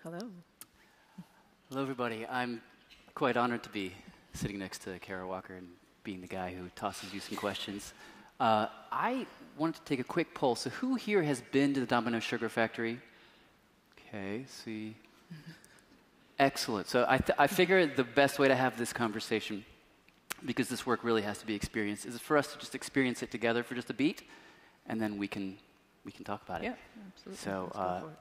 Hello. Hello, everybody. I'm quite honored to be sitting next to Kara Walker and being the guy who tosses you some questions. I wanted to take a quick poll. So who here has been to the Domino Sugar Factory? Okay, see. Excellent. So I figure the best way to have this conversation, because this work really has to be experienced, is for us to just experience it together for just a beat, and then we can talk about it. Yeah, absolutely. So. Let's go for it.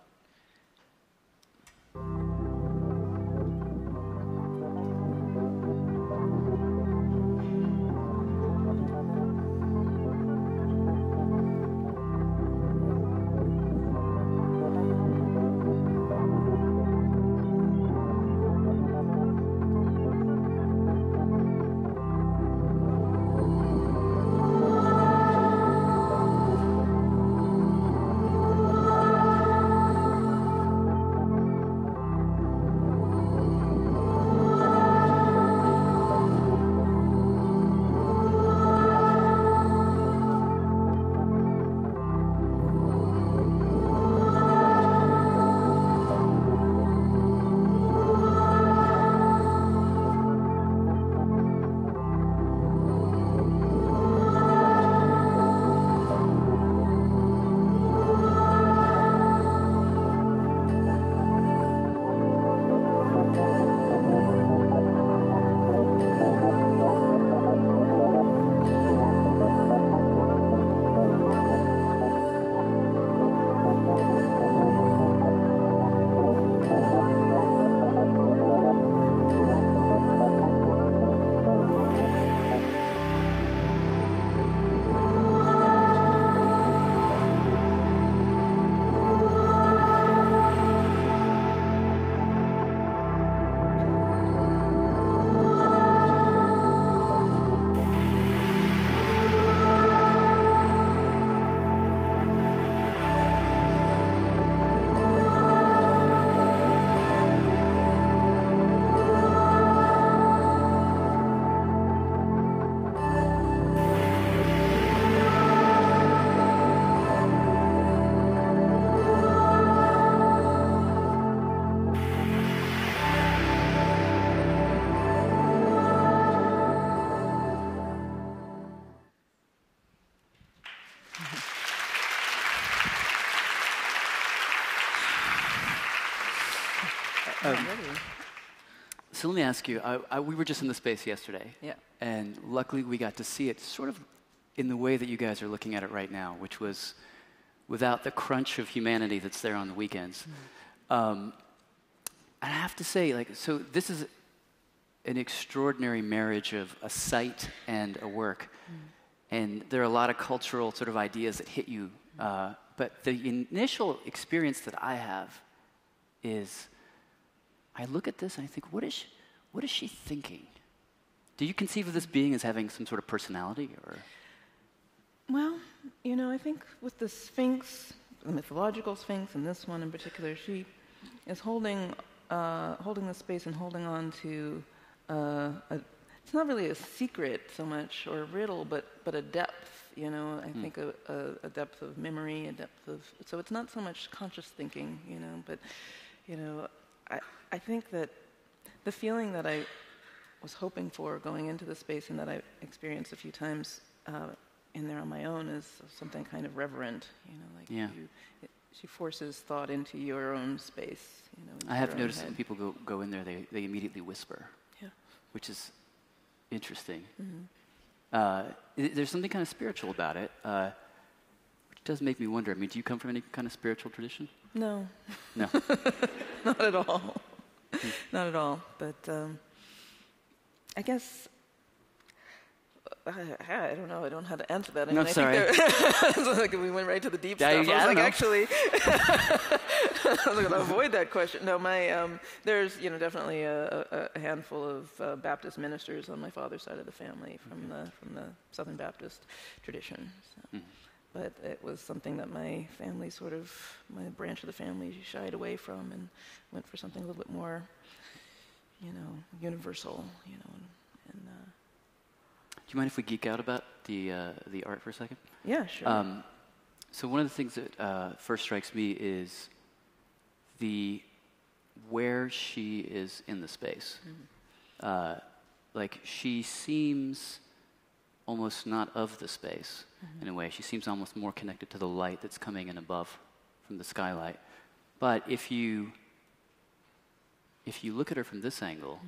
So let me ask you, we were just in the space yesterday. Yeah. And luckily we got to see it sort of in the way that you guys are looking at it right now, which was without the crunch of humanity that's there on the weekends. And I have to say, so this is an extraordinary marriage of a site and a work. And there are a lot of cultural sort of ideas that hit you. But the initial experience that I have is, I look at this and I think, what is she thinking? Do you conceive of this being as having some sort of personality, or? Well, I think with the Sphinx, the mythological Sphinx, and this one in particular, she is holding the space and holding on to it's not really a secret so much or a riddle, but a depth. I think a depth of memory, a depth of. So it's not so much conscious thinking, but I think that the feeling that I was hoping for going into the space and that I experienced a few times in there on my own is something kind of reverent, she forces thought into your own space. I have noticed that when people go in there, they immediately whisper, which is interesting. There's something kind of spiritual about it, which does make me wonder. I mean, do you come from any kind of spiritual tradition? No. No. Not at all. Not at all. But I guess I don't know. I don't know how to answer that. No, sorry. Like we went right to the deep stuff. I was like, actually, I was going to avoid that question. No, there's definitely a handful of Baptist ministers on my father's side of the family from the Southern Baptist tradition. So. But it was something that my family my branch of the family shied away from and went for something a little bit more, universal, and Do you mind if we geek out about the art for a second? Yeah, sure. So one of the things that first strikes me is the where she is in the space. Like she seems almost not of the space in a way. She seems almost more connected to the light that's coming in above from the skylight. But if you look at her from this angle,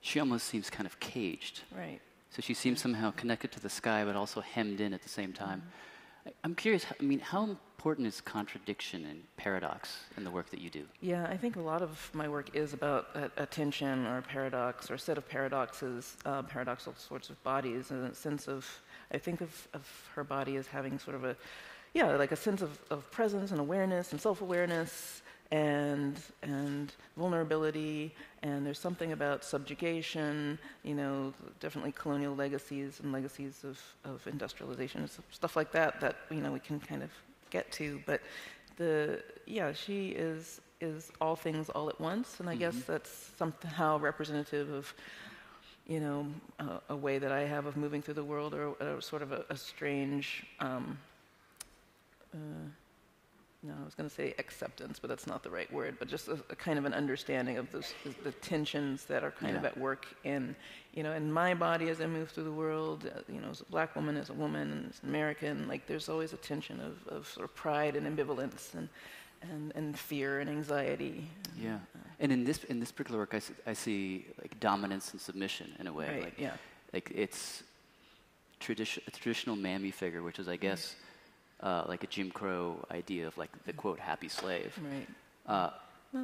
she almost seems kind of caged. Right. So she seems somehow connected to the sky, but also hemmed in at the same time. I'm curious, I mean, how important is contradiction and paradox in the work that you do? Yeah, I think a lot of my work is about a tension or a paradox or a set of paradoxes, paradoxical sorts of bodies, and a sense of, I think of her body as having sort of like a sense of presence and awareness and self-awareness and vulnerability, and there's something about subjugation, definitely colonial legacies and legacies of industrialization and stuff like that we can kind of get to. But she is all things all at once, and I guess that's somehow representative of a way that I have of moving through the world, or sort of a strange no, I was going to say acceptance, but that's not the right word, but just a kind of an understanding of the tensions that are kind of at work in my body as I move through the world, as a black woman, as a woman, as an American. Like, there's always a tension of sort of pride and ambivalence and fear and anxiety. Yeah. And in this particular work, I see like dominance and submission in a way. Right, like, yeah. Like it's a traditional mammy figure, which is, I guess, like a Jim Crow idea of like the quote happy slave. Right.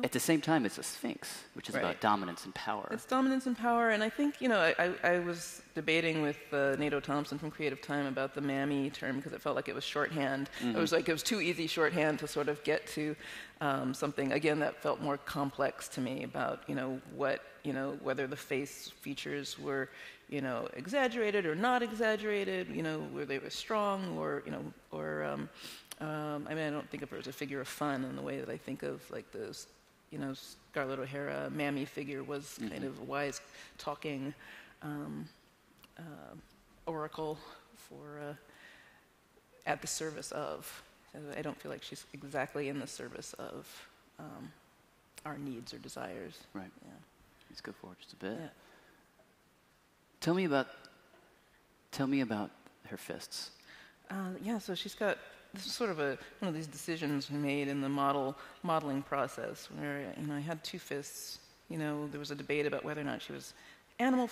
At the same time, it's a sphinx, which is about dominance and power. It's dominance and power, and I think I was debating with Nato Thompson from Creative Time about the mammy term because it felt like it was shorthand. It was too easy shorthand to sort of get to something again that felt more complex to me about whether the face features were exaggerated or not exaggerated, where they were strong or I don't think of her as a figure of fun in the way that I think of like those, Scarlett O'Hara mammy figure was kind of a wise talking oracle for at the service of. I don't feel like she's exactly in the service of our needs or desires. Right. Yeah. Let's go forward just a bit. Yeah. Tell me about her fists. So she's got this is sort of one of these decisions made in the modeling process where I had two fists. There was a debate about whether or not she was animal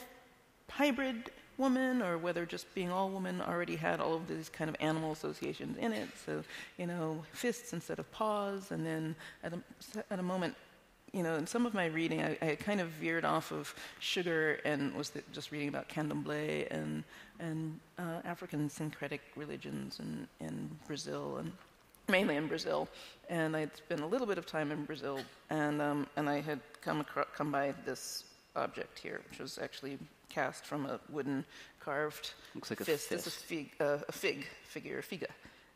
hybrid woman or whether just being all woman already had all of these kind of animal associations in it. So fists instead of paws, and then at a moment. In some of my reading, I kind of veered off of sugar and was just reading about candomblé and African syncretic religions in Brazil, and mainly in Brazil. And I'd spent a little bit of time in Brazil, and I had come by this object here, which was actually cast from a wooden carved Looks like fist. a This fist. is a fig figure, figa,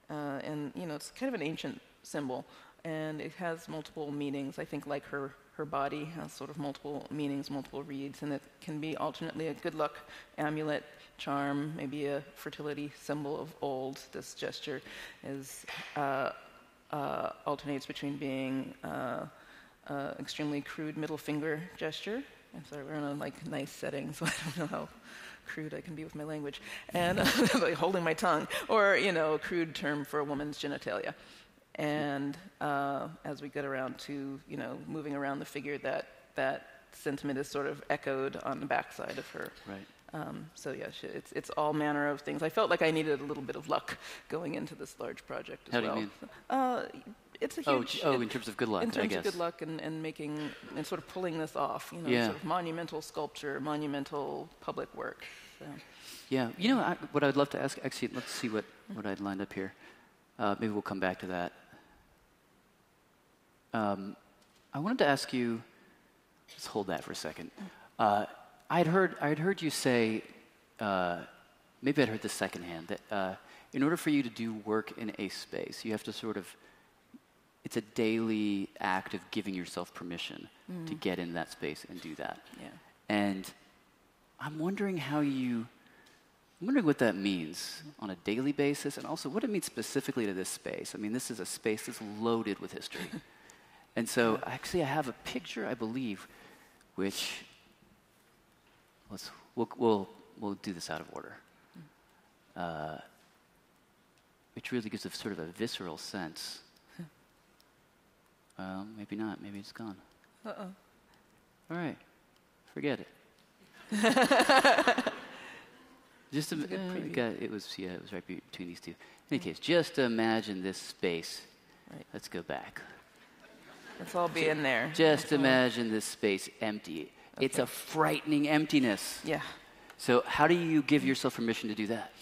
and it's kind of an ancient symbol. And it has multiple meanings. I think like her body has sort of multiple meanings, multiple reads, and it can be alternately a good luck amulet, charm, maybe a fertility symbol of old. This gesture alternates between being extremely crude middle finger gesture. I'm sorry, we're in a nice setting, so I don't know how crude I can be with my language, and like holding my tongue, or a crude term for a woman's genitalia. And as we get around to, moving around the figure, that sentiment is sort of echoed on the backside of her. Right. It's all manner of things. I felt like I needed a little bit of luck going into this large project as How well. do you mean? It's a huge... in terms of good luck, in terms I guess. of good luck and making, and sort of pulling this off, sort of monumental sculpture, monumental public work. So. Yeah, what I'd love to ask, actually, let's see what I'd lined up here. Maybe we'll come back to that. I wanted to ask you, just hold that for a second. I'd heard you say, maybe I'd heard this secondhand, that in order for you to do work in a space, you have to sort of, it's a daily act of giving yourself permission to get in that space and do that. Yeah. And I'm wondering what that means on a daily basis, and also what it means specifically to this space. I mean, this is a space that's loaded with history. And so actually I have a picture, I believe, which we'll do this out of order. Which really gives a sort of a visceral sense. Well, maybe not. Maybe it's gone. Uh-oh. All right. Forget it. Just it was right between these two. In any case, just imagine this space. Right. Let's go back. Let's all be in there. Just imagine this space empty. Okay. It's a frightening emptiness. Yeah. So how do you give yourself permission to do that?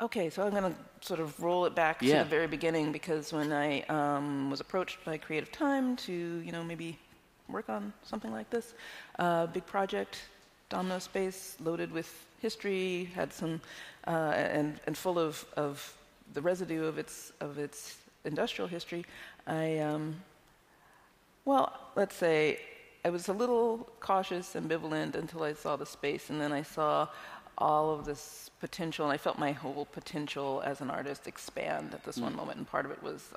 Okay, so I'm going to sort of roll it back to the very beginning, because when I was approached by Creative Time to, maybe work on something like this, big project, Domino Space, loaded with history, had some, and full of the residue of its industrial history, let's say I was a little cautious, ambivalent until I saw the space, and then I saw all of this potential, and I felt my whole potential as an artist expand at this one moment. And part of it was,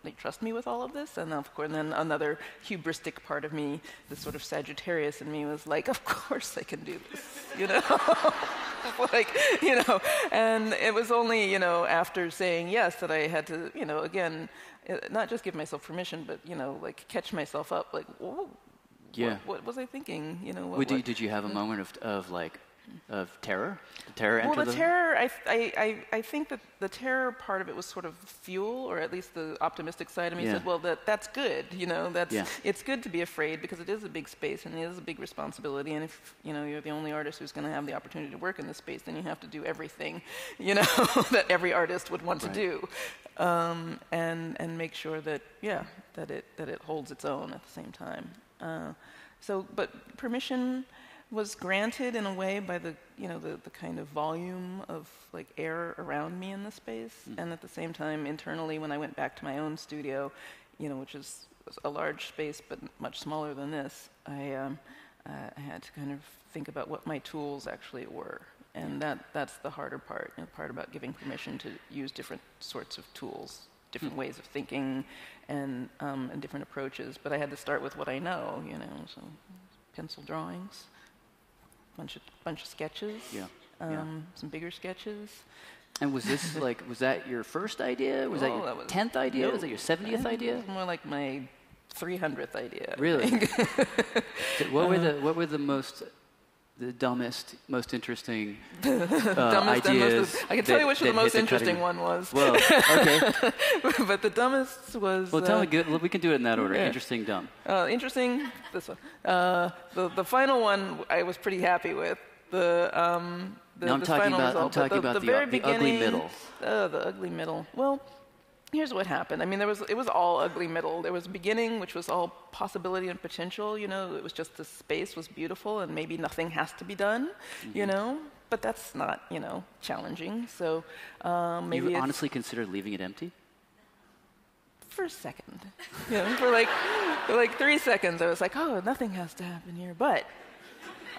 they trust me with all of this, and of course, and then another hubristic part of me, this sort of Sagittarius in me, was like, of course I can do this, And it was only, after saying yes that I had to, again, not just give myself permission, but catch myself up, like, whoa. Yeah. What was I thinking? Did you have a moment of terror? Did terror enter the terror, I think that the terror part of it was sort of fuel, or at least the optimistic side of me said, well, that's good, it's good to be afraid, because it is a big space and it is a big responsibility, and if, you're the only artist who's going to have the opportunity to work in this space, then you have to do everything, that every artist would want to do, and make sure that, that it holds its own at the same time. But permission was granted in a way by the kind of volume of like air around me in the space, and at the same time internally when I went back to my own studio, which is a large space but much smaller than this, I had to kind of think about what my tools actually were, and that's the harder part. The part about giving permission to use different sorts of tools, different ways of thinking, and different approaches. But I had to start with what I know, so pencil drawings. Bunch of sketches, some bigger sketches. And was this was that your first idea? Was that your 10th idea? Was that your 70th idea? It was more like my 300th idea. Really? What were the dumbest, most interesting ideas? I can tell you which the most interesting one was. Well, okay. But the dumbest was... Well, tell me, we can do it in that order. Yeah. Interesting, dumb. Interesting, this one. The final one I was pretty happy with. I'm talking about the ugly middle. The ugly middle. Well, here's what happened. I mean, it was all ugly middle. There was a beginning, which was all possibility and potential. It was just the space was beautiful, and maybe nothing has to be done. But that's not challenging. So maybe you honestly considered leaving it empty? For a second, for like 3 seconds, I was like, oh, nothing has to happen here. But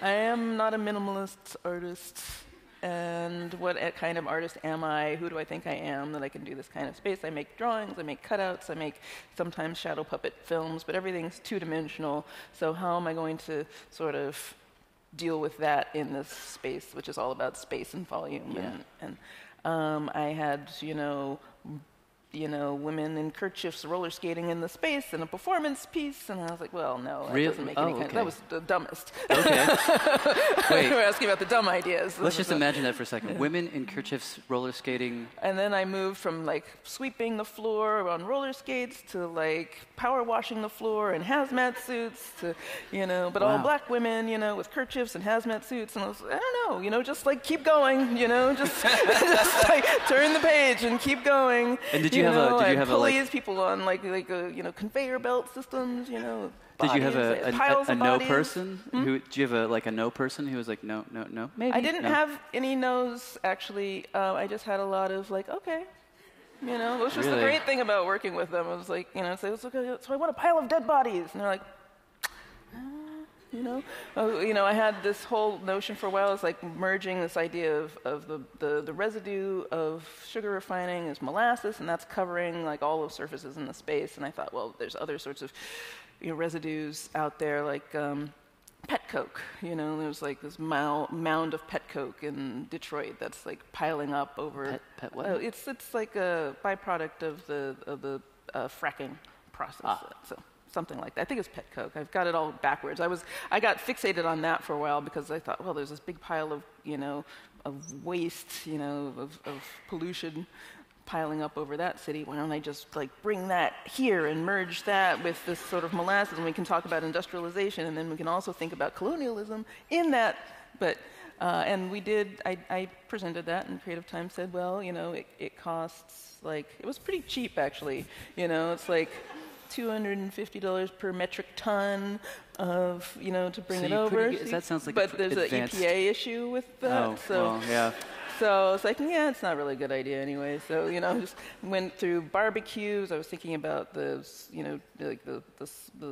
I am not a minimalist artist. And what kind of artist am I? Who do I think I am that I can do this kind of space? I make drawings, I make cutouts, I make sometimes shadow puppet films, but everything's two-dimensional. So how am I going to sort of deal with that in this space, which is all about space and volume? Yeah. And I had, women in kerchiefs roller skating in the space and a performance piece, and I was like, well, no, that doesn't make any kind of... That was the dumbest. Okay. Wait. We're asking about the dumb ideas. Let's just imagine that for a second. Yeah. Women in kerchiefs roller skating. And then I moved from sweeping the floor on roller skates to power washing the floor in hazmat suits to, but all black women, with kerchiefs and hazmat suits, and I was, I don't know, just keep going, just turn the page and keep going. And did you have pulleys, people on conveyor belt systems, Did you have a no person? Do you have a no person who was like, no, maybe? I didn't have any no's, actually. I just had a lot of okay. It was just the great thing about working with them. It was say, okay, so I want a pile of dead bodies. And they're like, you know? I had this whole notion for a while. It's like merging this idea of the residue of sugar refining is molasses, and that's covering like all the surfaces in the space. And I thought, well, there's other sorts of residues out there, like pet coke. There's like this mound of pet coke in Detroit that's like piling up over. Pet what? It's like a byproduct of the fracking process. So something like that. I think it's pet coke. I've got it all backwards. I got fixated on that for a while because I thought, well, there's this big pile of of waste, of pollution piling up over that city. Why don't I just like bring that here and merge that with this sort of molasses, and we can talk about industrialization, and then we can also think about colonialism in that. But and we did. I presented that, and Creative Time said, well, it costs like, it was pretty cheap actually. It's like $250 per metric ton of to bring it over. That sounds like. But there's an EPA issue with that. Oh, well, yeah. So it's like, yeah, it's not really a good idea anyway. So, just went through barbecues. I was thinking about the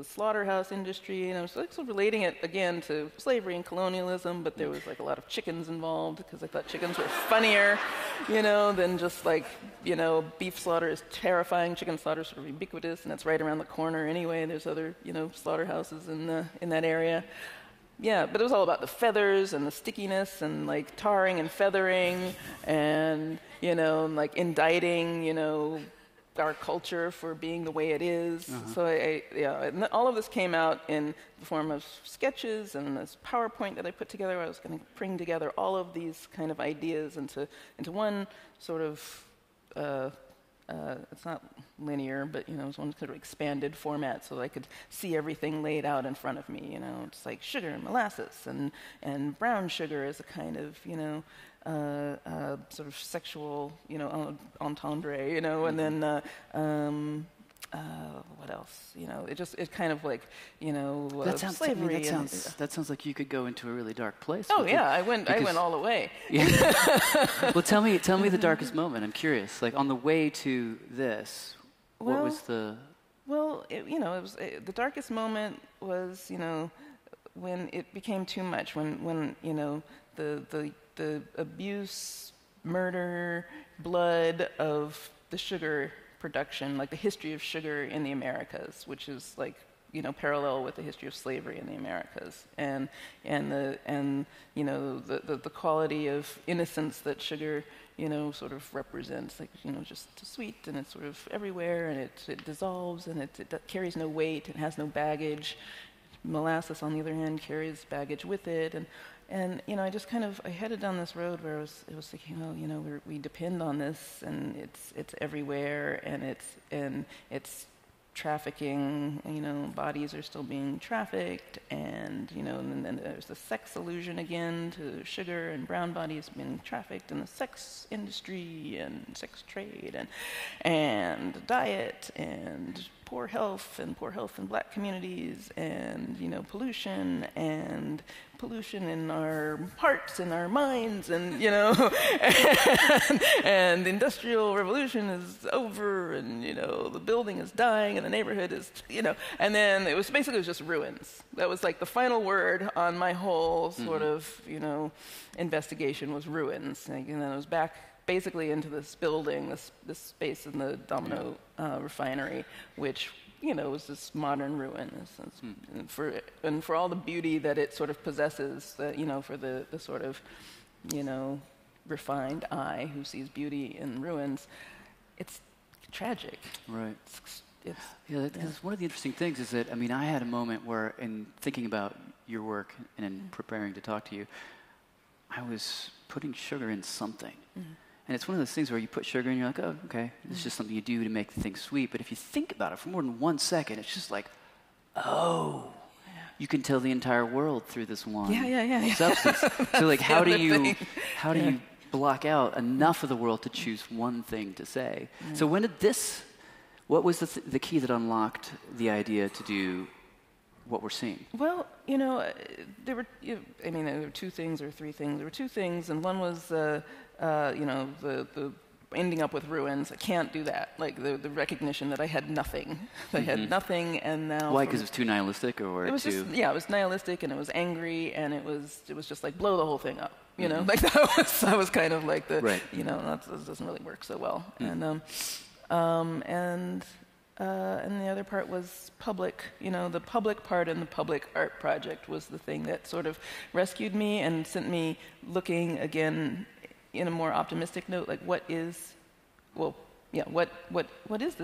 slaughterhouse industry, and I was like, so relating it again to slavery and colonialism, but there was like a lot of chickens involved because I thought chickens were funnier, than just like, beef slaughter is terrifying. Chicken slaughter is sort of ubiquitous, and it's right around the corner anyway. There's other, slaughterhouses in that area. Yeah, but it was all about the feathers and the stickiness and like tarring and feathering and, like indicting, our culture for being the way it is. So and all of this came out in the form of sketches and this PowerPoint that I put together. I was going to bring together all of these kind of ideas into one sort of, it's not linear, but it's one sort of expanded format, so I could see everything laid out in front of me. It's like sugar and molasses, and brown sugar is a kind of sort of sexual entendre, and then what else? It kind of like slavery. That sounds like you could go into a really dark place. Oh yeah, I went all the way. Well, tell me the darkest moment. I'm curious. Like on the way to this, what was the? Well, it was the darkest moment was when it became too much. When the abuse, murder, blood of the sugar production, like the history of sugar in the Americas, which is like parallel with the history of slavery in the Americas, and the quality of innocence that sugar sort of represents, like just sweet, and it's sort of everywhere, and it dissolves, and it carries no weight, it has no baggage. Molasses, on the other hand, carries baggage with it, and I just I headed down this road where I was thinking, well, we depend on this, and it's everywhere, and it's trafficking. Bodies are still being trafficked, and and then there's the sex allusion again to sugar and brown bodies being trafficked in the sex industry and sex trade, and diet and poor health in black communities, and pollution in our hearts and our minds, and and the industrial revolution is over, and the building is dying, and the neighborhood is and then it was just ruins. That was like the final word on my whole sort of investigation was ruins, and then I was back basically into this building, this space in the Domino refinery, which was this modern ruin, and for all the beauty that it sort of possesses, for the sort of refined eye who sees beauty in ruins, it's tragic. Right. Because one of the interesting things is that I had a moment where, in thinking about your work and in preparing to talk to you, I was putting sugar in something. And it's one of those things where you put sugar and you're like, oh, okay, it's just something you do to make the thing sweet. But if you think about it for more than 1 second, it's just like, you can tell the entire world through this one substance. So like, how do you block out enough of the world to choose one thing to say? So what was the key that unlocked the idea to do what we're seeing? Well, there were two things or three things. There were two things, and one was the ending up with ruins. I can't do that. Like the recognition that I had nothing. I had nothing, and now. Why? Because it was too nihilistic, or it was too? Just, yeah, it was nihilistic, and it was angry, and it was just like blow the whole thing up. You know, like that was kind of like the right. You know, that doesn't really work so well. And the other part was public. You know, the public part in the public art project was the thing that sort of rescued me and sent me looking again in a more optimistic note, like what is the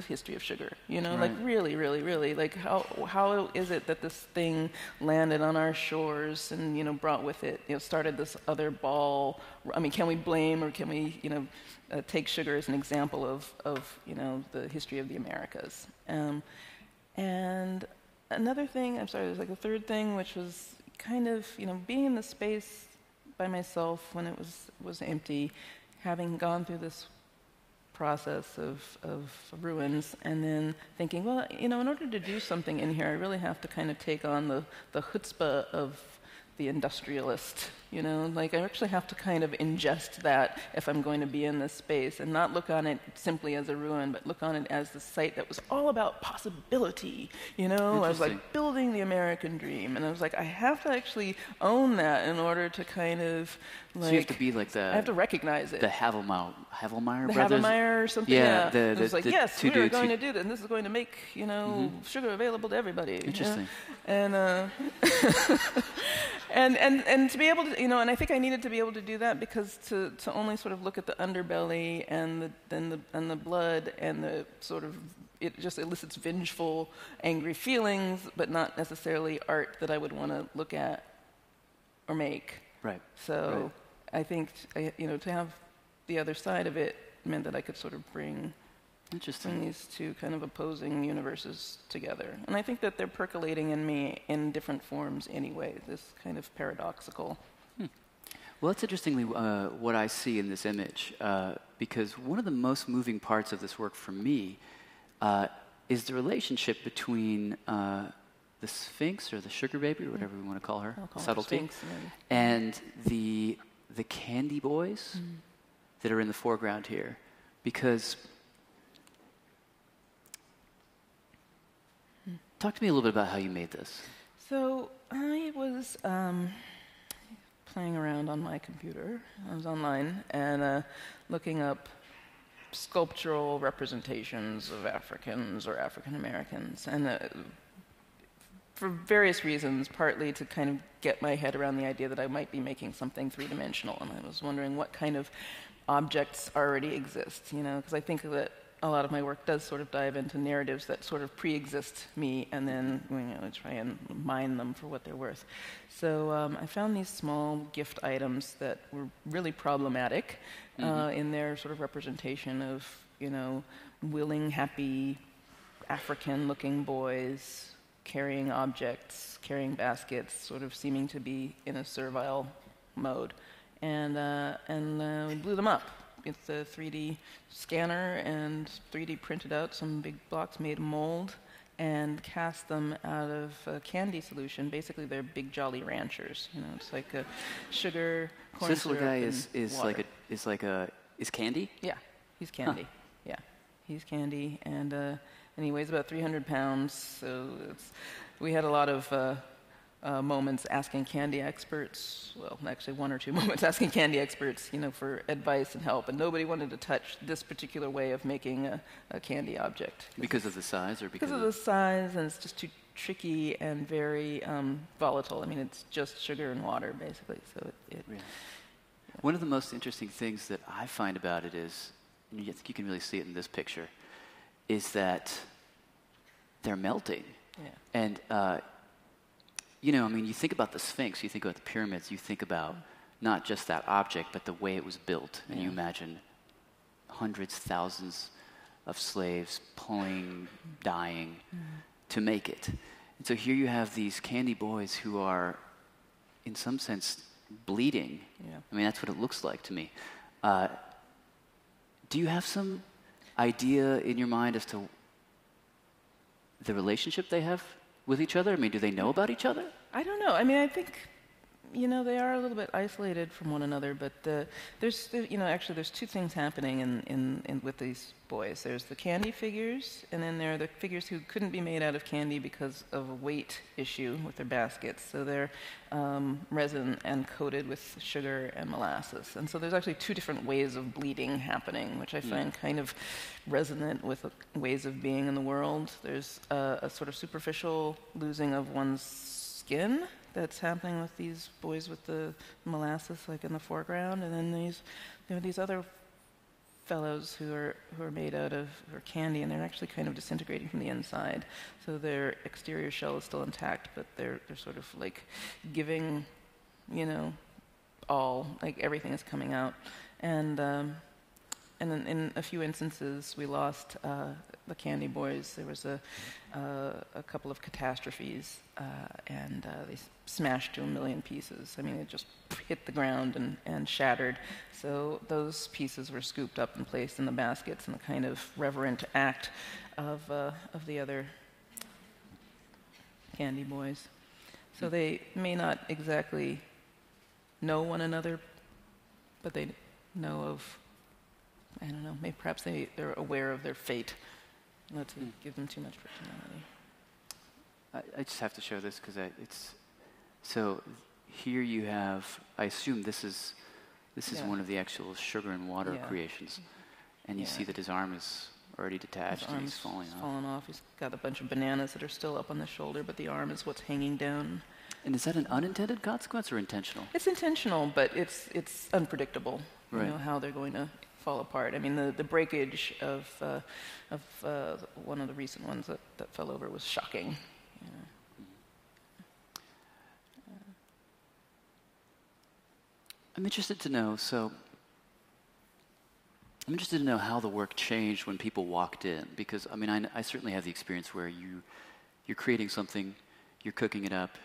history of sugar? You know, right. like really, like how is it that this thing landed on our shores and, you know, brought with it, you know, started this other ball? I mean, can we blame, or can we, you know, take sugar as an example of you know, the history of the Americas? And another thing, I'm sorry, there's like a third thing, which was kind of, you know, being in the space by myself when it was empty, having gone through this process of ruins, and then thinking, well, you know, in order to do something in here, I really have to kind of take on the chutzpah of the industrialist, you know, like I actually have to kind of ingest that if I'm going to be in this space, and not look on it simply as a ruin, but look on it as the site that was all about possibility, you know. I was like building the American dream, and I was like, I have to actually own that in order to kind of like. So you have to be like I have to recognize it. The Havelmeyer the brothers. Havelmeyer or something. Yeah. It was like, yes, we're going to do this, and this is going to make, you know, sugar available to everybody. Interesting. You know? And to be able to, you know, and I think I needed to be able to do that, because to only sort of look at the underbelly and the blood and the sort of, it just elicits vengeful, angry feelings, but not necessarily art that I would want to look at or make. Right. So I think, you know, to have the other side of it meant that I could sort of bring these two kind of opposing universes together. And I think that they're percolating in me in different forms anyway, this kind of paradoxical. Well, that's interestingly what I see in this image, because one of the most moving parts of this work for me is the relationship between the Sphinx, or the sugar baby, or whatever we want to call her, subtlety, Sphinx, and the candy boys that are in the foreground here. Because talk to me a little bit about how you made this. So I was playing around on my computer. I was online and looking up sculptural representations of Africans or African Americans, and for various reasons, partly to kind of get my head around the idea that I might be making something three-dimensional, and I was wondering what kind of objects already exist, you know, because I think that a lot of my work does sort of dive into narratives that sort of pre-exist me, and then, you know, try and mine them for what they're worth. So I found these small gift items that were really problematic in their sort of representation of, you know, willing, happy, African-looking boys carrying objects, carrying baskets, sort of seeming to be in a servile mode, and we blew them up with the 3D scanner and 3D printed out some big blocks, made a mold, and cast them out of a candy solution. Basically, they're big Jolly Ranchers. You know, it's like a sugar, corn syrup, guy and water. is candy? Yeah, he's candy. Yeah, he's candy, and he weighs about 300 pounds. So we had a lot of moments asking candy experts, well, actually one or two moments asking candy experts, you know, for advice and help, and nobody wanted to touch this particular way of making a candy object. Because of the size, or because of the size, and it's just too tricky and very volatile. I mean, it's just sugar and water, basically. So yeah. One of the most interesting things that I find about it is, and I think you can really see it in this picture, is that they're melting. Yeah. And you know, I mean, you think about the Sphinx, you think about the pyramids, you think about not just that object, but the way it was built. And you imagine hundreds, thousands of slaves pulling, dying to make it. And so here you have these candy boys who are, in some sense, bleeding. Yeah. I mean, that's what it looks like to me. Do you have some idea in your mind as to the relationship they have with each other? I mean, do they know about each other? I don't know. I mean, I think They are a little bit isolated from one another, but actually there's two things happening in with these boys. There's the candy figures, and then there are the figures who couldn't be made out of candy because of a weight issue with their baskets. So they're resin and coated with sugar and molasses. And so there's actually two different ways of bleeding happening, which I find kind of resonant with ways of being in the world. There's a sort of superficial losing of one's skin that's happening with these boys with the molasses, like in the foreground, and then these other fellows who are made out of candy, and they're actually kind of disintegrating from the inside. So their exterior shell is still intact, but they're sort of like giving, all, like everything is coming out, and in a few instances we lost the candy boys. There was a couple of catastrophes, and they smashed to a million pieces. I mean, it just hit the ground and shattered. So those pieces were scooped up and placed in the baskets in a kind of reverent act of the other candy boys. So they may not exactly know one another, but they know of, I don't know, maybe perhaps they're aware of their fate. Not to give them too much personality. I just have to show this because it's so. Here you have. I assume this is one of the actual sugar and water creations, and you see that his arm is already detached and he's falling off. He's got a bunch of bananas that are still up on the shoulder, but the arm is what's hanging down. And is that an unintended consequence or intentional? It's intentional, but it's unpredictable. Right. You know how they're going to fall apart. I mean, the breakage of one of the recent ones that fell over was shocking. I'm interested to know. I'm interested to know how the work changed when people walked in, because I mean, I certainly have the experience where you're creating something, you're cooking it up.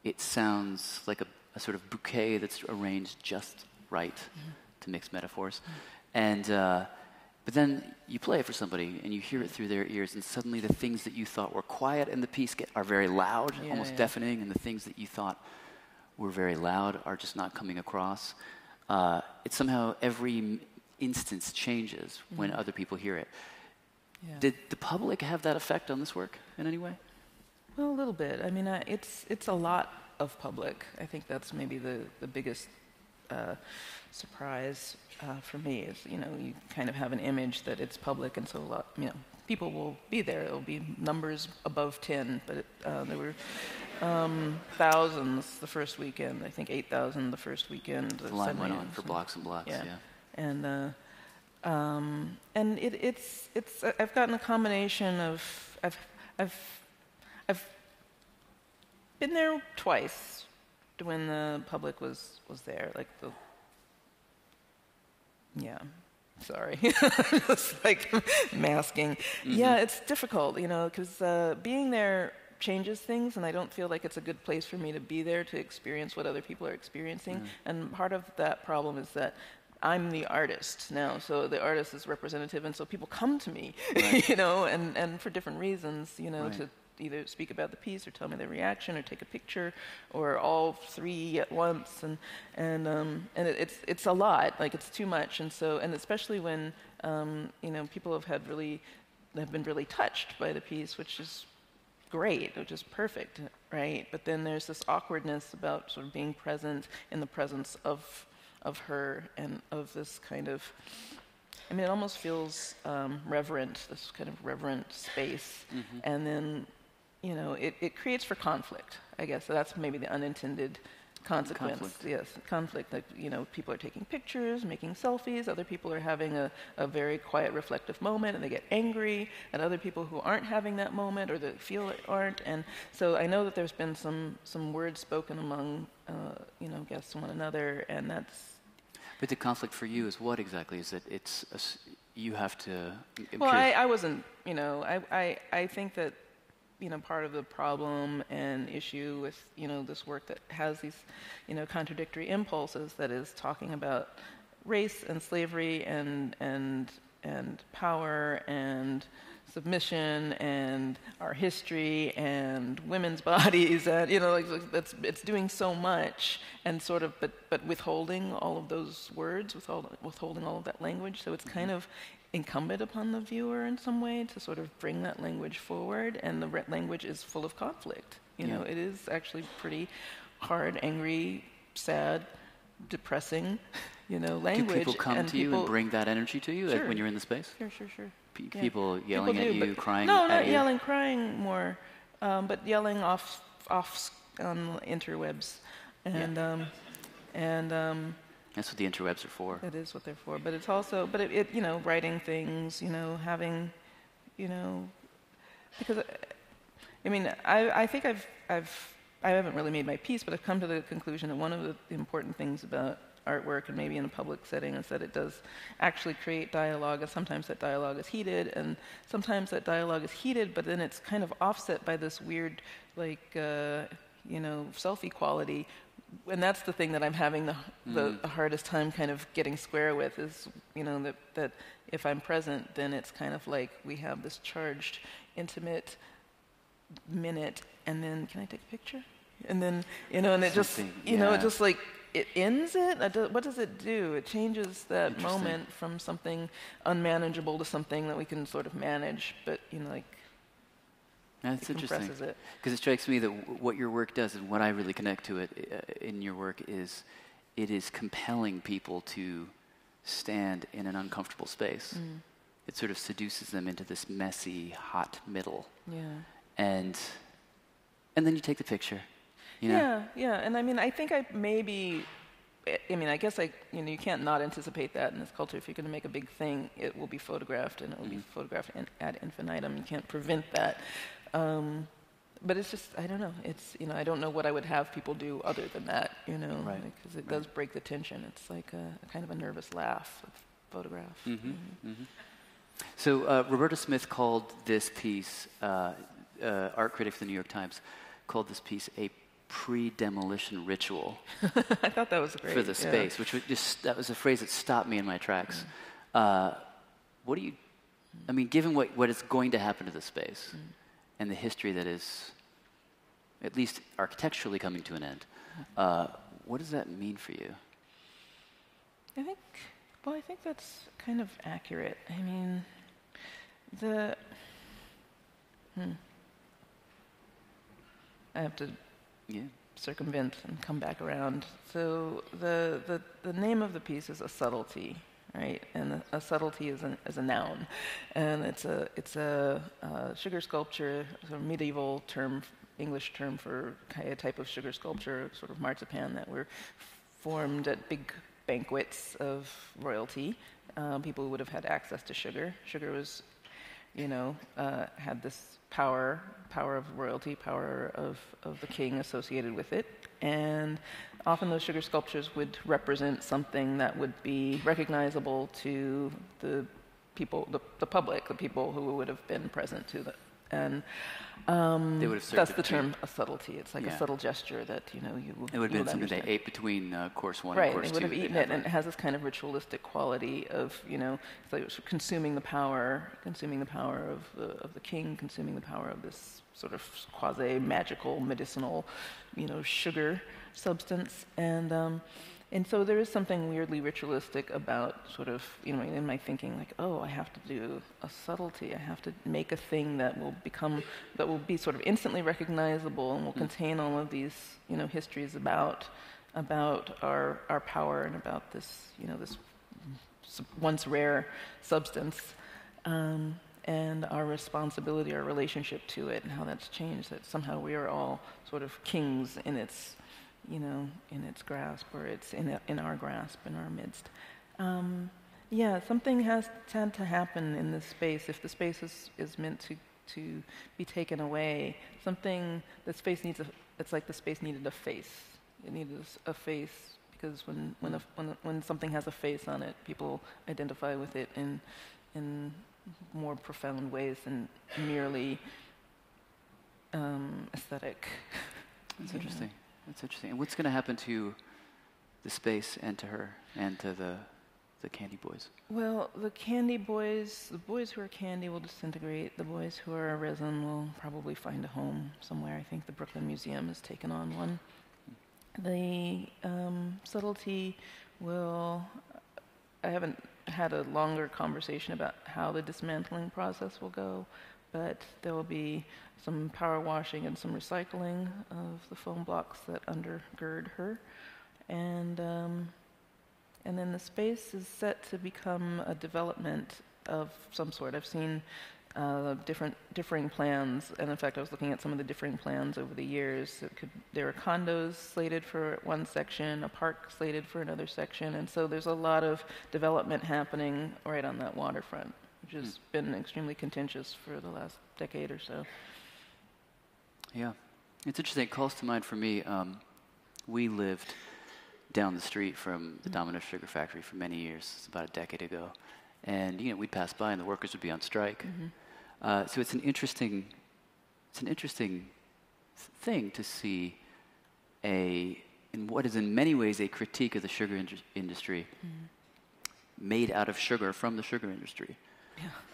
It sounds like a sort of bouquet that's arranged just right, to mix metaphors. And but then you play it for somebody and you hear it through their ears, and suddenly the things that you thought were quiet in the piece are very loud, almost deafening, and the things that you thought were very loud are just not coming across. It's somehow every instance changes when other people hear it. Yeah. Did the public have that effect on this work in any way? Well, a little bit. I mean, it's a lot of public. I think that's maybe the biggest surprise for me is, you kind of have an image that it's public, and so people will be there. There'll be numbers above 10, but there were thousands the first weekend. I think 8,000 the first weekend. The line went on for blocks and blocks. Yeah. And it's I've gotten a combination of I've been there twice when the public was there, like sorry, just like masking. Yeah, it's difficult, because being there changes things, and I don't feel like it's a good place for me to be there to experience what other people are experiencing. And part of that problem is that I'm the artist now, so the artist is representative, and so people come to me, right. And for different reasons, right. to either speak about the piece or tell me their reaction or take a picture or all three at once, and it's a lot, like it's too much, and especially when people have been really touched by the piece, which is great, which is perfect, right? But then there's this awkwardness about sort of being present in the presence of her and of this kind of, it almost feels reverent, this kind of reverent space. And then, it creates for conflict, I guess. So that's maybe the unintended consequence. Conflict. Yes, conflict. Like, people are taking pictures, making selfies. Other people are having a very quiet, reflective moment, and they get angry at other people who aren't having that moment or that feel it aren't. And so I know that there's been some words spoken among, guests to one another, and that's. But the conflict for you is what exactly? Is that you have to. Well, I wasn't. I think that. Part of the problem and issue with, this work that has these, contradictory impulses, that is talking about race and slavery and power and submission and our history and women's bodies, and it's doing so much, and sort of but withholding all of those words, withholding all of that language. So it's kind of incumbent upon the viewer in some way to sort of bring that language forward, and the language is full of conflict. It is actually pretty hard, angry, sad, depressing, language. Do people come to you and bring that energy to you Sure. when you're in the space? Sure. People yelling at you, crying no, at not you? yelling, crying more, but yelling off on interwebs, and That's what the interwebs are for. that is what they're for. But it's also, writing things, having, because I think I haven't really made my peace, but I've come to the conclusion that one of the important things about artwork, and maybe in a public setting, is that it does actually create dialogue, and sometimes that dialogue is heated, and sometimes that dialogue is heated, but then it's kind of offset by this weird, self-equality. And that's the thing that I'm having the hardest time kind of getting square with, is, that if I'm present, then it's kind of like we have this charged, intimate minute, and then, can I take a picture? And then, and it just, it just like, it ends it? What does it do? It changes that moment from something unmanageable to something that we can sort of manage, but, That's it interesting. compresses it. Because it strikes me that what your work does, and what I really connect to it in your work, is it is compelling people to stand in an uncomfortable space. It sort of seduces them into this messy, hot middle. Yeah. And then you take the picture. Yeah. And I think I guess you can't not anticipate that in this culture. If you're going to make a big thing, it will be photographed, and it will be photographed ad infinitum. You can't prevent that. But it's just, I don't know. It's, I don't know what I would have people do other than that, Right. because it does break the tension. It's like a kind of a nervous laugh of photograph. So Roberta Smith called this piece, art critic for the New York Times, called this piece a pre-demolition ritual. I thought that was great. For the space, which that was a phrase that stopped me in my tracks. What do you, given what is going to happen to the space, and the history that is, at least architecturally, coming to an end, what does that mean for you? I think that's kind of accurate. I have to circumvent and come back around. So the name of the piece is A Subtlety, right? And a subtlety is a noun, and it's a sugar sculpture, a medieval term, English term for a type of sugar sculpture, sort of marzipan, that were formed at big banquets of royalty. People who would have had access to sugar. Sugar was, had this power of royalty, power of the king associated with it. And often those sugar sculptures would represent something that would be recognizable to the people, the public, the people who would have been present to and they would have served that's the term, a subtlety. It's like a subtle gesture that you it would have been something they ate between course one right, and course two. Right, they would have eaten it, and it has this kind of ritualistic quality of it's like consuming the power of the king, consuming the power of this sort of quasi magical medicinal sugar substance, and so there is something weirdly ritualistic about sort of, in my thinking, like, oh, I have to do a subtlety. I have to make a thing that will be sort of instantly recognizable and will contain all of these, histories about our power and about this, this once rare substance, and our responsibility, our relationship to it, and how that's changed. That somehow we are all sort of kings in its in its grasp, or it's in our grasp, in our midst. Something has had to happen in this space. If the space is meant to be taken away, the space needs it's like the space needed a face. It needed a face, because when something has a face on it, people identify with it in more profound ways than merely aesthetic. That's interesting. That's interesting. And what's going to happen to the space and to her and to the the candy boys? Well, the candy boys, the boys who are candy will disintegrate. The boys who are resin will probably find a home somewhere. I think the Brooklyn Museum has taken on one. The subtlety will, I haven't had a longer conversation about how the dismantling process will go, but there will be some power washing and some recycling of the foam blocks that undergird her. And then the space is set to become a development of some sort. I've seen differing plans, and in fact I was looking at some of the differing plans over the years. There are condos slated for one section, a park slated for another section, and so there's a lot of development happening right on that waterfront, which has been extremely contentious for the last decade or so. Yeah. It's interesting. It calls to mind for me, we lived down the street from the Domino Sugar Factory for many years. It's about a decade ago. And, we'd pass by and the workers would be on strike. So it's an interesting thing to see in what is in many ways a critique of the sugar industry made out of sugar from the sugar industry.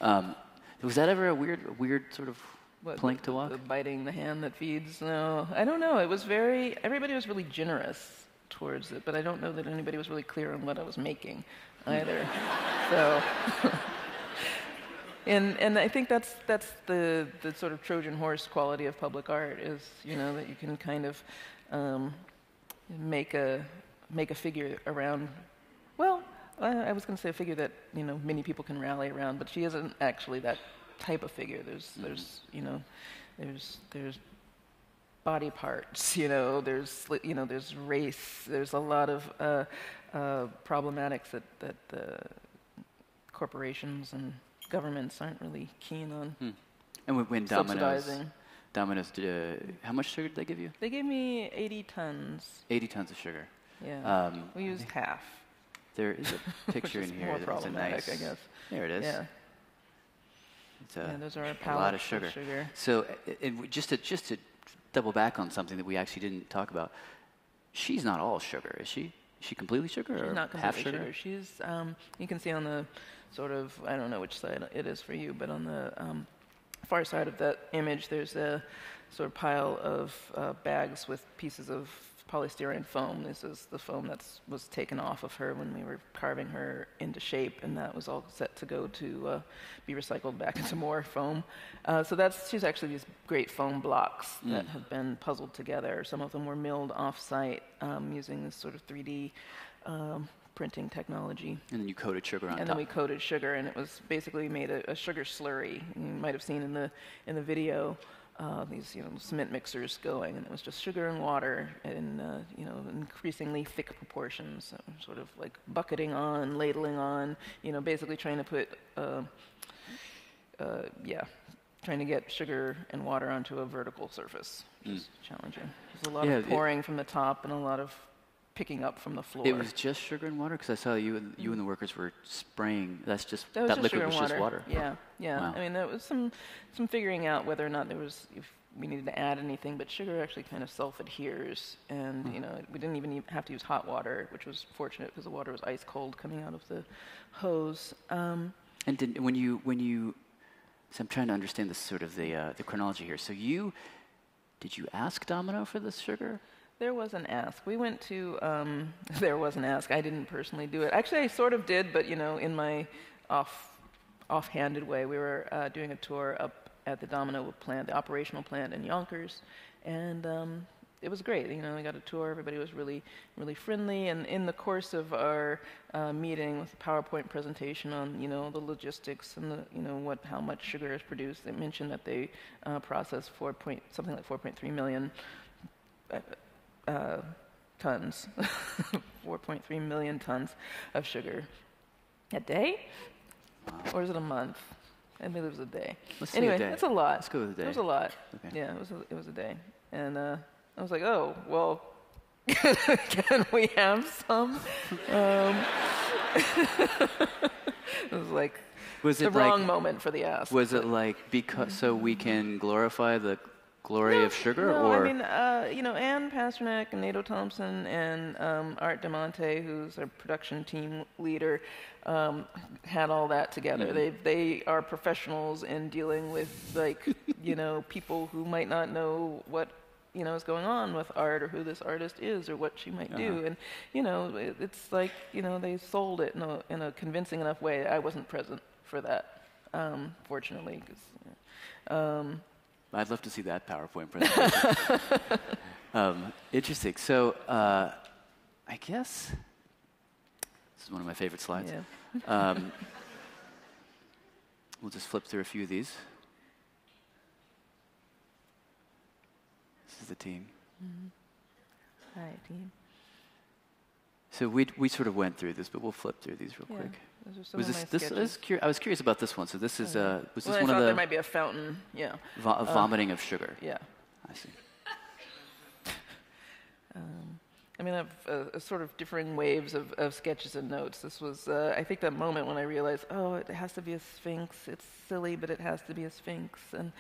Yeah. Was that ever a weird sort of plank to walk? Biting the hand that feeds? No, I don't know. Everybody was really generous towards it, but I don't know that anybody was really clear on what I was making either. So, and I think that's the sort of Trojan horse quality of public art is, that you can kind of make a figure around. Well, I was going to say a figure that many people can rally around, but she isn't actually that type of figure. There's body parts, there's race, there's a lot of problematics that corporations and governments aren't really keen on. And when subsidizing. Domino's, how much sugar did they give you? They gave me 80 tons. 80 tons of sugar. Yeah, we used half. There is a picture in here that's a nice, I guess. There it is. Yeah. It's those are a lot of sugar. So just to double back on something that we actually didn't talk about, she's not all sugar, is she? Is she completely sugar or not completely half sugar? She's, you can see on the sort of, I don't know which side it is for you, but on the far side of that image, there's a sort of pile of bags with pieces of polystyrene foam. This is the foam that was taken off of her when we were carving her into shape, and that was all set to go to be recycled back into more foam. So she's actually these great foam blocks that have been puzzled together. Some of them were milled off-site using this sort of 3D printing technology. And then you coated sugar on top. And then we coated sugar, and it was basically made a sugar slurry. You might have seen in the video these cement mixers going, and it was just sugar and water in increasingly thick proportions, sort of like bucketing on, ladling on, basically trying to put trying to get sugar and water onto a vertical surface, which is challenging. There's a lot of pouring from the top and a lot of picking up from the floor. It was just sugar and water? Because I saw you and the workers were spraying. That liquid was just water. Yeah. Wow. I mean, there was some figuring out whether or not if we needed to add anything, but sugar actually kind of self-adheres, and we didn't even have to use hot water, which was fortunate because the water was ice cold coming out of the hose. And so I'm trying to understand this sort of the chronology here. So did you ask Domino for this sugar? There was an ask. We went to, there was an ask. I didn't personally do it. Actually, I sort of did, but, in my offhanded way. We were doing a tour up at the Domino plant, the operational plant in Yonkers, and it was great. We got a tour. Everybody was really, really friendly. And in the course of our meeting with the PowerPoint presentation on, the logistics and how much sugar is produced, they mentioned that they process something like 4.3 million tons, 4.3 million tons of sugar a day, or is it a month? I believe it was a day. Anyway, that's a lot. Let's go with a day. It was a lot. Okay. Yeah, it was a day, and I was like, oh well, can we have some? It was like the wrong moment for the ask. Was it like so we can glorify the glory of sugar, no, or? I mean, Ann Pasternak and Nato Thompson and Art DeMonte, who's our production team leader, had all that together. They are professionals in dealing with, like, people who might not know what is going on with art, or who this artist is, or what she might do. And it's like they sold it in a convincing enough way. I wasn't present for that, fortunately, because. I'd love to see that PowerPoint presentation. Interesting. So I guess this is one of my favorite slides. Yeah. We'll just flip through a few of these. This is the team. Mm-hmm. Hi, team. So we sort of went through this, but we'll flip through these real quick. Those are some of my sketches. I was curious about this one. So this is was this I one thought of the there might be a fountain. Yeah. Vomiting of sugar. Yeah. I see. I mean, I have sort of differing waves of sketches and notes. This was, I think, that moment when I realized, it has to be a sphinx. It's silly, but it has to be a sphinx. And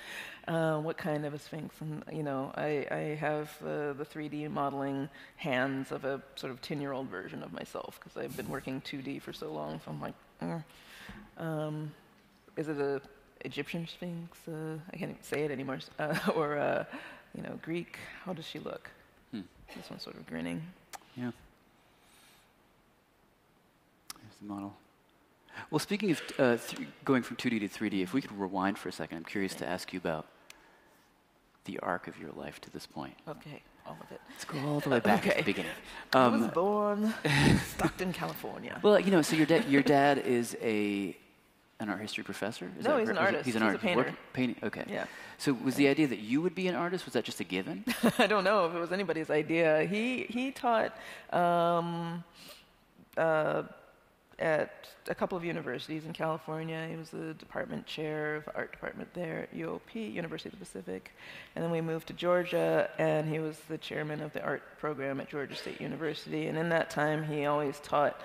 what kind of a sphinx? And, I have the 3D modeling hands of a sort of 10-year-old version of myself, because I've been working 2D for so long. So I'm like, is it a Egyptian sphinx? I can't even say it anymore. Or, Greek. How does she look? This one's sort of grinning. Yeah. There's the model. Well, speaking of going from 2D to 3D, if we could rewind for a second, I'm curious to ask you about the arc of your life to this point. Okay, all of it. Let's go all the way back to the beginning. I was born in Stockton, California. Well, so your dad is an art history professor? No, he's an artist. He's an artist. A painter. Painting. Okay. Yeah. So was the idea that you would be an artist? Was that just a given? I don't know if it was anybody's idea. He taught at a couple of universities in California. He was the department chair of art department there at UOP, University of the Pacific. And then we moved to Georgia, and he was the chairman of the art program at Georgia State University. And in that time, he always taught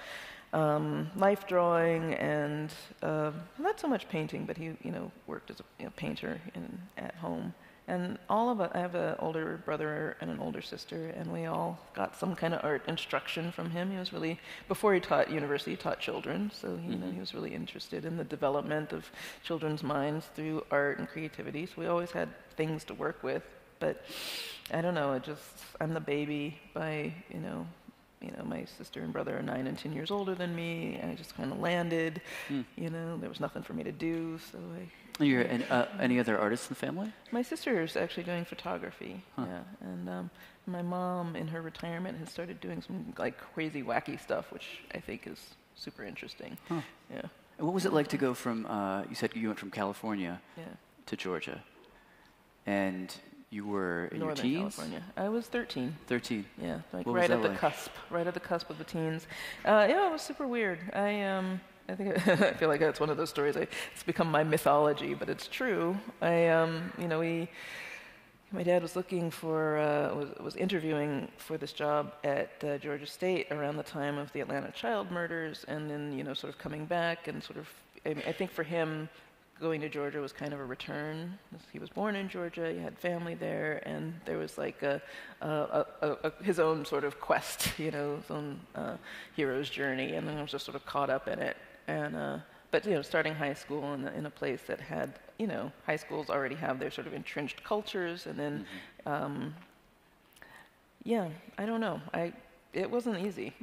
life drawing and not so much painting, but he worked as a painter at home. And all of us, I have an older brother and an older sister, and we all got some kind of art instruction from him. He was really, before he taught university, he taught children, so he was really interested in the development of children's minds through art and creativity. So we always had things to work with, but I don't know, I'm the baby by, my sister and brother are 9 and 10 years older than me, and I just kind of landed. There was nothing for me to do, so any other artists in the family? My sister is actually doing photography, Huh. yeah, and my mom, in her retirement, has started doing some crazy, wacky stuff, which I think is super interesting. Huh. Yeah. And what was it like to go from? You said you went from California to Georgia, and you were in Northern your teens? California. I was 13. 13. Yeah, What right was at that the like? cusp, right at the cusp of the teens. It was super weird. I think I feel like that's one of those stories. It's become my mythology, but it's true. My dad was looking for, was interviewing for this job at Georgia State around the time of the Atlanta child murders, and then sort of coming back and sort of. I think for him, going to Georgia was kind of a return. He was born in Georgia, he had family there, and there was like his own sort of quest, his own hero's journey, and then I was just sort of caught up in it. And but starting high school in a place that had, high schools already have their sort of entrenched cultures, and then, I don't know. It wasn't easy.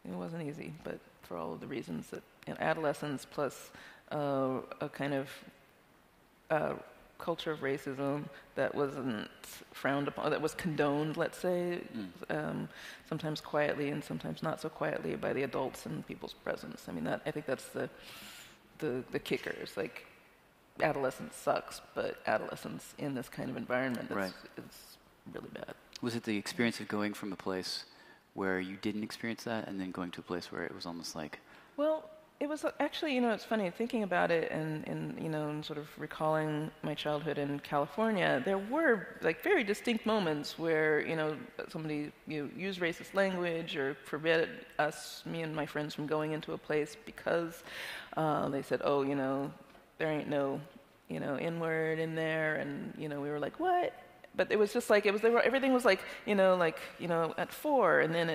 It wasn't easy, but for all of the reasons that adolescence plus a kind of culture of racism that wasn't frowned upon, that was condoned, let's say, sometimes quietly and sometimes not so quietly by the adults in people's presence. I mean, I think that's the kicker. It's like adolescence sucks, but adolescence in this kind of environment is really bad. Was it the experience of going from a place where you didn't experience that and then going to a place where it was almost like... Well, it was actually, it's funny, thinking about it and sort of recalling my childhood in California, there were very distinct moments where, somebody used racist language or forbid me and my friends from going into a place because they said, there ain't no, N-word in there, and, we were like, what? but it was just like everything was like at 4 and then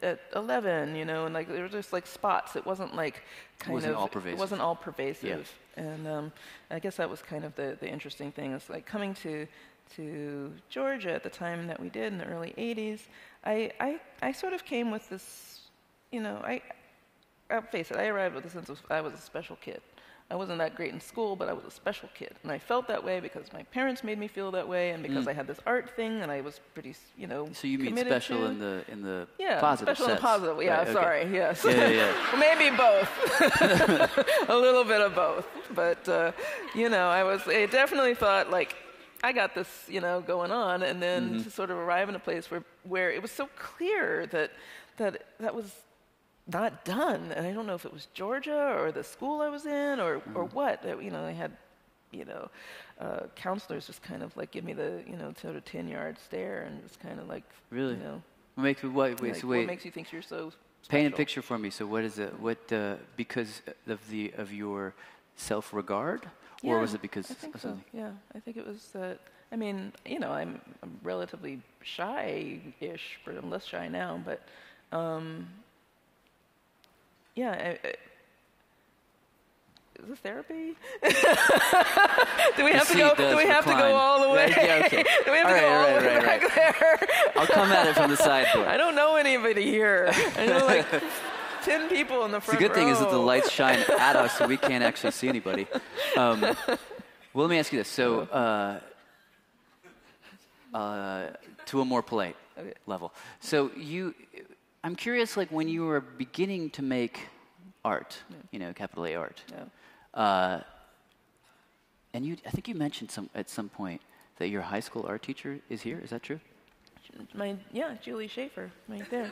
at 11, and like there were just like spots. It wasn't like It wasn't all pervasive. It wasn't all pervasive. Yeah. And I guess that was kind of the interesting thing. Is like coming to Georgia at the time that we did in the early 80s. I sort of came with this, I'll face it, I arrived with the sense of I was a special kid. I wasn't that great in school, but I was a special kid. And I felt that way because my parents made me feel that way, and because I had this art thing, and I was pretty, So you mean committed special to. in the Yeah, positive special sense. and positive. Yeah, Right, okay. sorry. Yes. Yeah. Well, maybe both. A little bit of both. But I definitely thought like, I got this, going on, and then to sort of arrive in a place where it was so clear that was not done, and I don't know if it was Georgia or the school I was in or what. I had, counselors just kind of like give me the, sort of 10-yard stare and just kind of like, Really? What makes you, wait, like, so what wait. makes you think you're so special? Paint a picture for me. So what is it? Because of your self-regard, or was it because I think of so. something? Yeah, I think it was that. I mean, I'm relatively shy-ish, but I'm less shy now. But yeah, is this therapy? Do we have to go? Do we have to go all the way? Right, yeah, okay. Do we have to go all the way back there? I'll come at it from the side door. I don't know anybody here. I know like 10 people in the front row. The good thing is that the lights shine at us, so we can't actually see anybody. Well, let me ask you this. So, to a more polite level. So I'm curious, like when you were beginning to make art, capital A art, and I think you mentioned at some point that your high school art teacher is here. Is that true? Julie Schaefer, right there.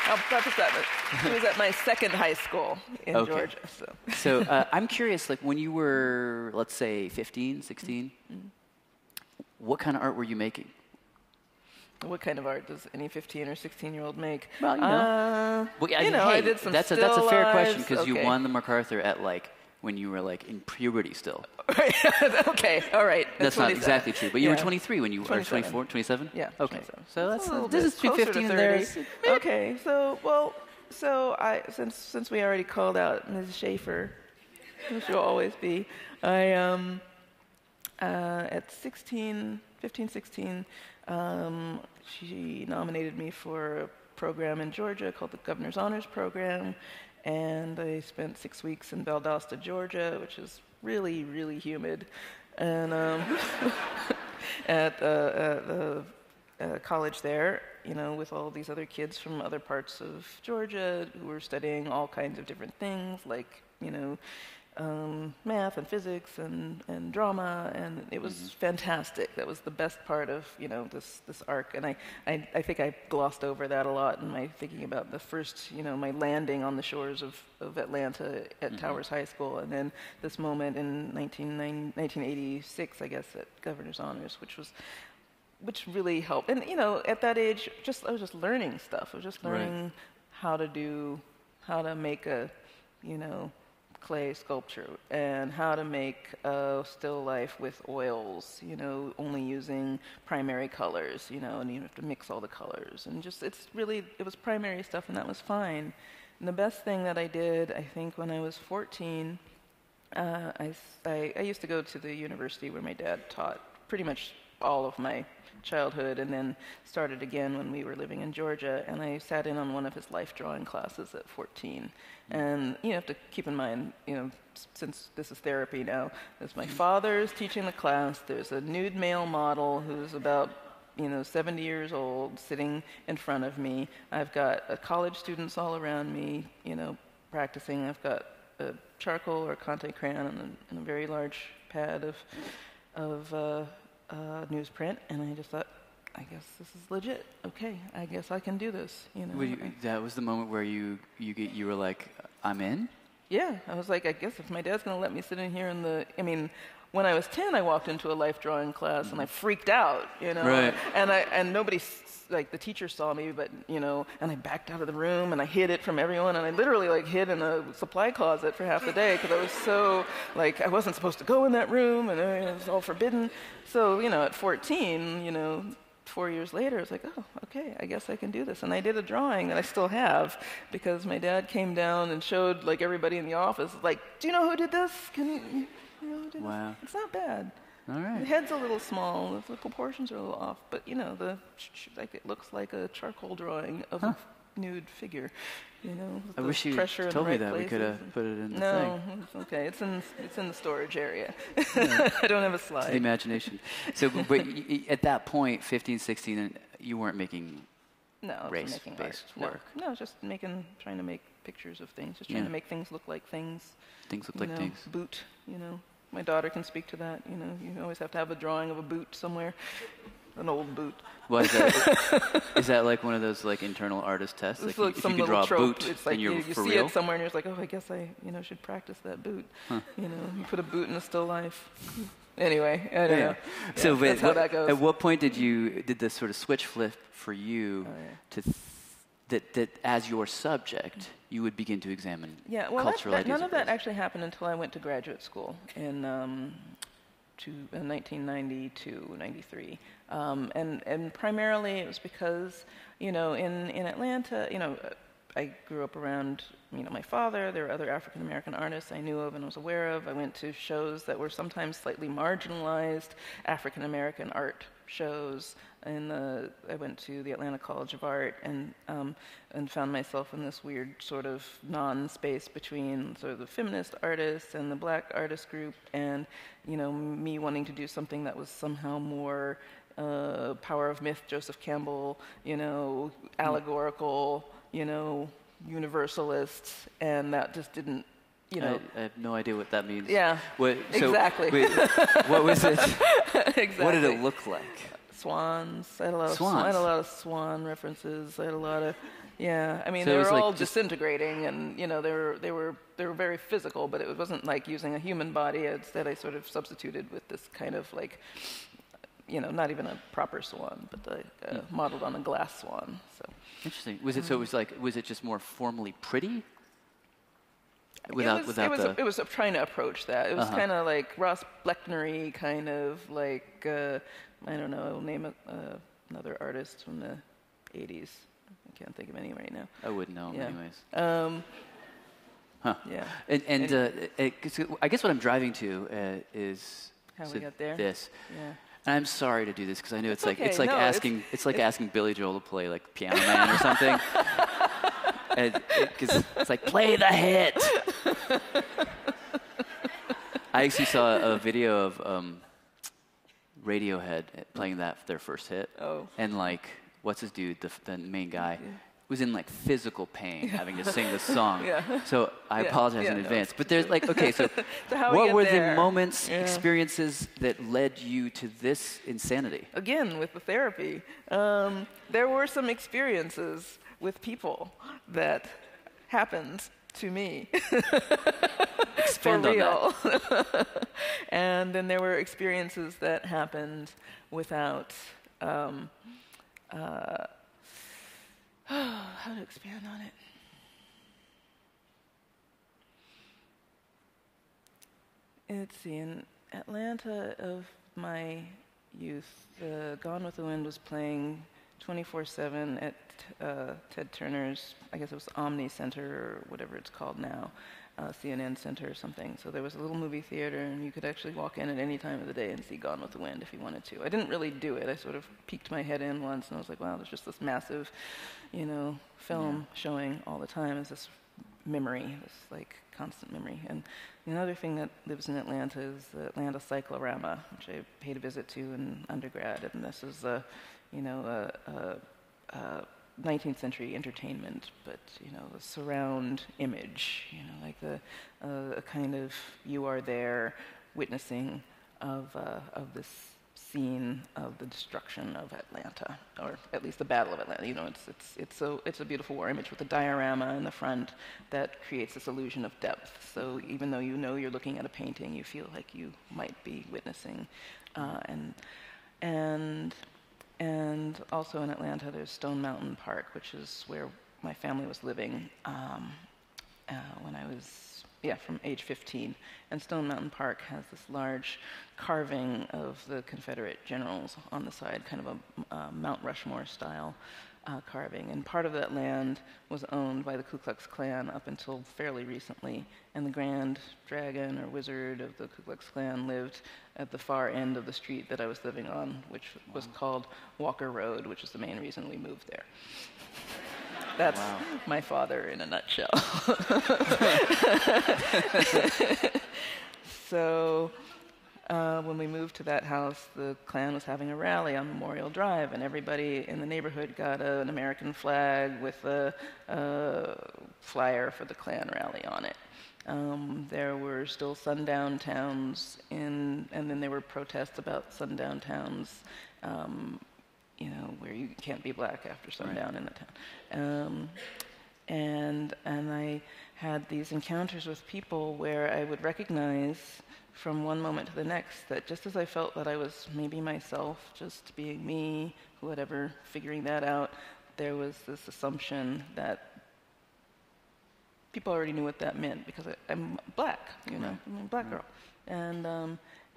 I'll preface that. She was at my second high school in Georgia. So I'm curious, like when you were, let's say, 15, 16, what kind of art were you making? What kind of art does any 15 or 16-year-old make? Well, I did some that's a still fair lives. question because you won the MacArthur at when you were in puberty still. Okay, all right. That's not exactly true, but you were 23 when you were 27. 24, 27? Yeah. Okay. 27. So this is between 15 and 30. Okay, so I since we already called out Ms. Schaefer, who she'll always be, I at 15, 16, she nominated me for a program in Georgia called the Governor's Honors Program, and I spent 6 weeks in Valdosta, Georgia, which is really, really humid, and at the college there, with all these other kids from other parts of Georgia who were studying all kinds of different things, like, math and physics and drama, and it was fantastic. That was the best part of, this arc, and I think I glossed over that a lot in my thinking about the first, my landing on the shores of Atlanta at Towers High School, and then this moment in 1986, I guess, at Governor's Honors, which really helped. And, at that age, I was just learning stuff. I was just learning how to make a, clay sculpture, and how to make a still life with oils, only using primary colors, and you have to mix all the colors. And it was primary stuff, and that was fine. And the best thing that I did, I think, when I was 14, I used to go to the university where my dad taught pretty much all of my childhood, and then started again when we were living in Georgia, and I sat in on one of his life drawing classes at 14. And you have to keep in mind, since this is therapy now, there's my father's teaching the class, there's a nude male model who's about 70 years old sitting in front of me. I've got college students all around me, practicing. I've got a charcoal or Conte crayon and a very large pad of newsprint, and I just thought, I guess this is legit. Okay, I guess I can do this. That was the moment where you were like, I'm in? Yeah, I was like, I guess if my dad's going to let me sit in here when I was 10, I walked into a life drawing class and I freaked out, you know. Right. And nobody, like the teacher saw me, but, you know, and I backed out of the room and I hid it from everyone, and I literally like hid in a supply closet for half the day because I was so, like, I wasn't supposed to go in that room, and it was all forbidden. So, you know, at 14, you know, 4 years later, I was like, oh, okay, I guess I can do this. And I did a drawing that I still have because my dad came down and showed like everybody in the office, like, do you know who did this? Can you know who did Wow. this? It's not bad. All right. The head's a little small, the proportions are a little off, but you know, like it looks like a charcoal drawing of a nude figure. You know, I wish you told me that. We could have put it in the thing. No, it's okay. It's in the storage area. I don't have a slide. It's the imagination. So, but at that point, 15, 16, you weren't making race-based work. No, just trying to make pictures of things. Just trying to make things look like things. Things look like things. Boot, you know. My daughter can speak to that. You know, you always have to have a drawing of a boot somewhere. An old boot. What is that? Is that like one of those like internal artist tests? It's like if you can draw trope. a boot, it's like then you're you for see real? it somewhere and you're like, oh, I guess I should practice that boot. Huh. You know, you put a boot in a still life. Anyway, I don't know. Yeah, so that's how that goes. At what point did this sort of switch flip for you to that as your subject you would begin to examine cultural ideas? None of that actually happened until I went to graduate school in 1992, 93. And primarily it was because, you know, in Atlanta, you know, I grew up around, you know, my father. There were other African American artists I knew of and was aware of. I went to shows that were sometimes slightly marginalized African American art shows. I went to the Atlanta College of Art and found myself in this weird sort of non-space between sort of the feminist artists and the black artist group, and, you know, me wanting to do something that was somehow more Power of Myth, Joseph Campbell, you know, allegorical, you know, universalist, and that just didn't, you know. I have no idea what that means. Yeah, exactly. Wait, what was it? Exactly. What did it look like? Swans. I had a lot of swan references. I had a lot of, yeah. I mean, So they it were was all like disintegrating, and you know, they were very physical, but it wasn't like using a human body. Instead, I sort of substituted with this kind of like, you know, not even a proper swan, but modeled on a glass swan. So interesting. Was it was it just more formally pretty? It was trying to approach that. It was kind of like Ross Bleckner-y, kind of like I don't know. I'll name another artist from the '80s. I can't think of any right now. I wouldn't know him anyways. Yeah. And I guess what I'm driving to is how we got there. This. Yeah. And I'm sorry to do this because I know it's like okay. it's like asking Billy Joel to play like Piano Man or something. Because it's like, play the hit. I actually saw a video of Radiohead playing their first hit. Oh. And like, what's his dude, the main guy, was in like physical pain having to sing this song. Yeah. So I apologize in advance. But there's like, okay, so what were the moments, experiences that led you to this insanity? Again, with the therapy. There were some experiences with people that happened to me. Expand for real. on that. And then there were experiences that happened without how to expand on it? Let's see, in Atlanta of my youth, Gone with the Wind was playing 24/7 at Ted Turner's, I guess it was Omni Center or whatever it's called now, CNN Center or something. So there was a little movie theater, and you could actually walk in at any time of the day and see Gone with the Wind if you wanted to. I didn't really do it. I sort of peeked my head in once, and I was like, wow, there's just this massive, you know, film showing all the time. It's this memory, this like constant memory. And another thing that lives in Atlanta is the Atlanta Cyclorama, which I paid a visit to in undergrad. And this is a 19th century entertainment, but you know, the surround image, you know, like a kind of you are there witnessing of this scene of the destruction of Atlanta, or at least the Battle of Atlanta. You know, it's a beautiful war image with a diorama in the front that creates this illusion of depth. So even though you know you're looking at a painting, you feel like you might be witnessing. And also in Atlanta, there's Stone Mountain Park, which is where my family was living when I was from age 15. And Stone Mountain Park has this large carving of the Confederate generals on the side, kind of a Mount Rushmore style carving. And part of that land was owned by the Ku Klux Klan up until fairly recently. And the Grand Dragon or Wizard of the Ku Klux Klan lived at the far end of the street that I was living on, which was called Walker Road, which is the main reason we moved there. That's my father in a nutshell. So when we moved to that house, the Klan was having a rally on Memorial Drive, and everybody in the neighborhood got an American flag with a flyer for the Klan rally on it. There were still sundown towns, and then there were protests about sundown towns. You know, where you can't be black after sundown in the town. And I had these encounters with people where I would recognize from one moment to the next that just as I felt that I was maybe myself, just being me, whatever, figuring that out, there was this assumption that people already knew what that meant because I'm black, you know, I'm a black girl.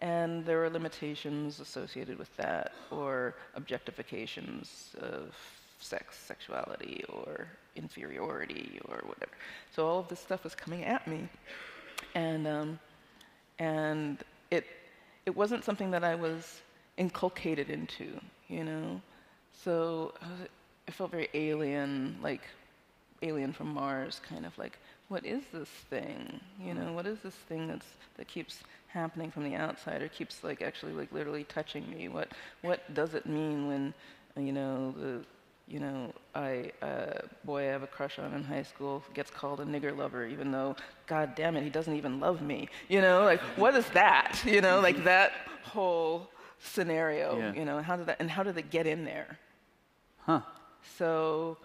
And there were limitations associated with that, or objectifications of sex, sexuality, or inferiority, or whatever. So all of this stuff was coming at me, and it wasn't something that I was inculcated into, you know. So I felt very alien, like alien from Mars, kind of like, what is this thing? You know, what is this thing that keeps happening from the outside, or keeps like actually like literally touching me? What does it mean when, boy I have a crush on in high school gets called a nigger lover, even though, God damn it, he doesn't even love me. You know, like what is that? You know, like that whole scenario. You know, how did it get in there? So,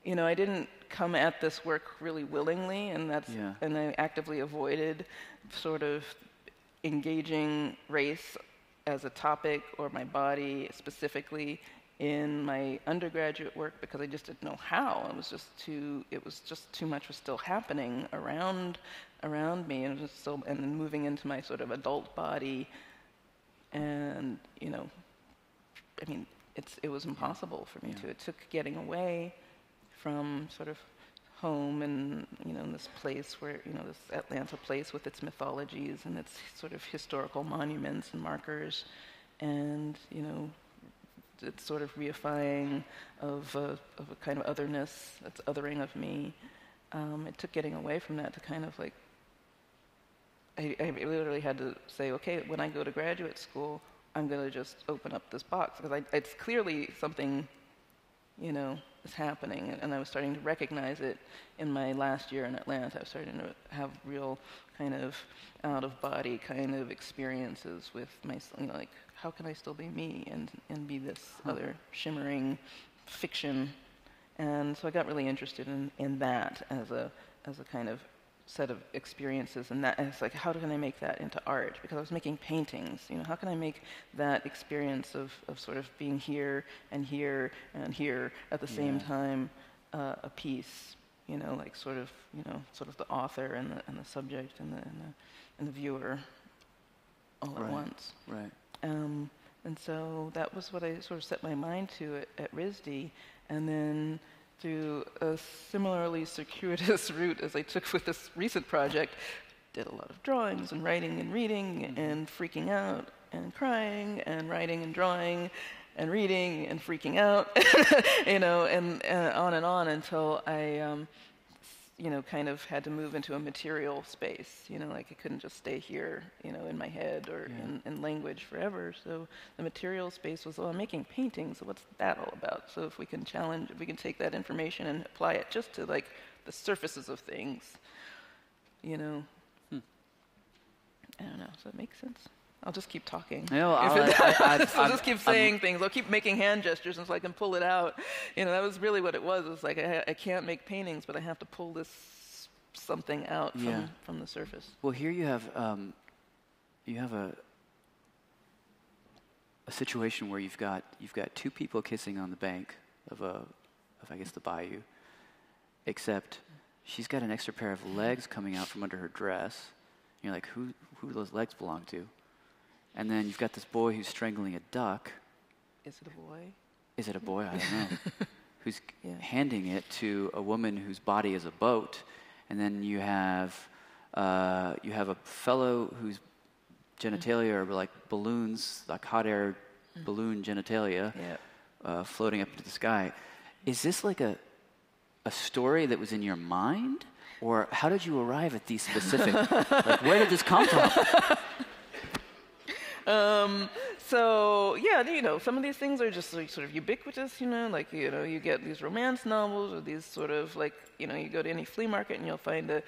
you know, I didn't come at this work really willingly, and I actively avoided sort of engaging race as a topic or my body specifically in my undergraduate work because I just didn't know how. It was just too much was still happening around me, and then moving into my sort of adult body, and you know, I mean, it was impossible for me to. It took getting away from sort of home and, you know, this place where, you know, this Atlanta place with its mythologies and its sort of historical monuments and markers, and, you know, its sort of reifying of a kind of otherness, its othering of me. It took getting away from that to kind of like, I literally had to say, okay, when I go to graduate school, I'm going to just open up this box, because it's clearly something, you know, is happening, and I was starting to recognize it in my last year in Atlanta. I was starting to have real kind of out-of-body kind of experiences with my, you know, like, how can I still be me and be this other shimmering fiction? And so I got really interested in that as a kind of set of experiences, and it's like, how can I make that into art? Because I was making paintings, you know, how can I make that experience of sort of being here and here and here at the same time a piece, you know, like sort of the author and the subject and the viewer all at once. Right. And so that was what I sort of set my mind to at RISD, and then through a similarly circuitous route as I took with this recent project, did a lot of drawings and writing and reading and freaking out and crying and writing and drawing and reading and freaking out, you know, and on until I, you know, kind of had to move into a material space, you know, like I couldn't just stay here, you know, in my head or in language forever. So the material space was, well, I'm making paintings, so what's that all about? So if we can take that information and apply it just to like the surfaces of things, you know. I don't know, does that make sense? I'll just keep talking. No, I'll just keep saying things. I'll keep making hand gestures until I can pull it out. That was really what it was. It was like I can't make paintings, but I have to pull this something out from the surface. Well, here you have a situation where you've got two people kissing on the bank of I guess the bayou, except she's got an extra pair of legs coming out from under her dress. And you're like, who do those legs belong to? And then you've got this boy who's strangling a duck. Is it a boy? Is it a boy? I don't know. Who's handing it to a woman whose body is a boat. And then you have a fellow whose genitalia are like balloons, like hot air balloon genitalia, floating up into the sky. Is this like a story that was in your mind? Or how did you arrive at these specific, like where did this come from? So some of these things are just like sort of ubiquitous, like, you get these romance novels or these sort of like, you go to any flea market and you'll find a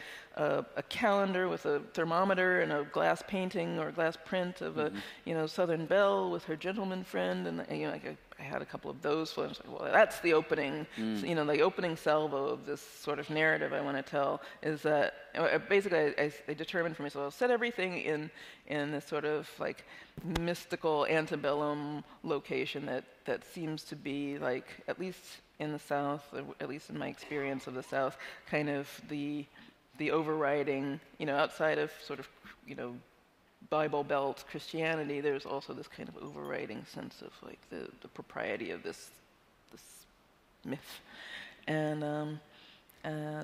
calendar with a thermometer and a glass painting or a glass print of a, Southern belle with her gentleman friend. And, I had a couple of those films. Like, well, that's the opening, the opening salvo of this sort of narrative I want to tell is that basically I determined for myself, I'll set everything in this sort of like mystical antebellum location that seems to be like, at least in the South, or at least in my experience of the South, kind of the overriding, outside of sort of, Bible Belt Christianity, there's also this kind of overriding sense of like the propriety of this myth, and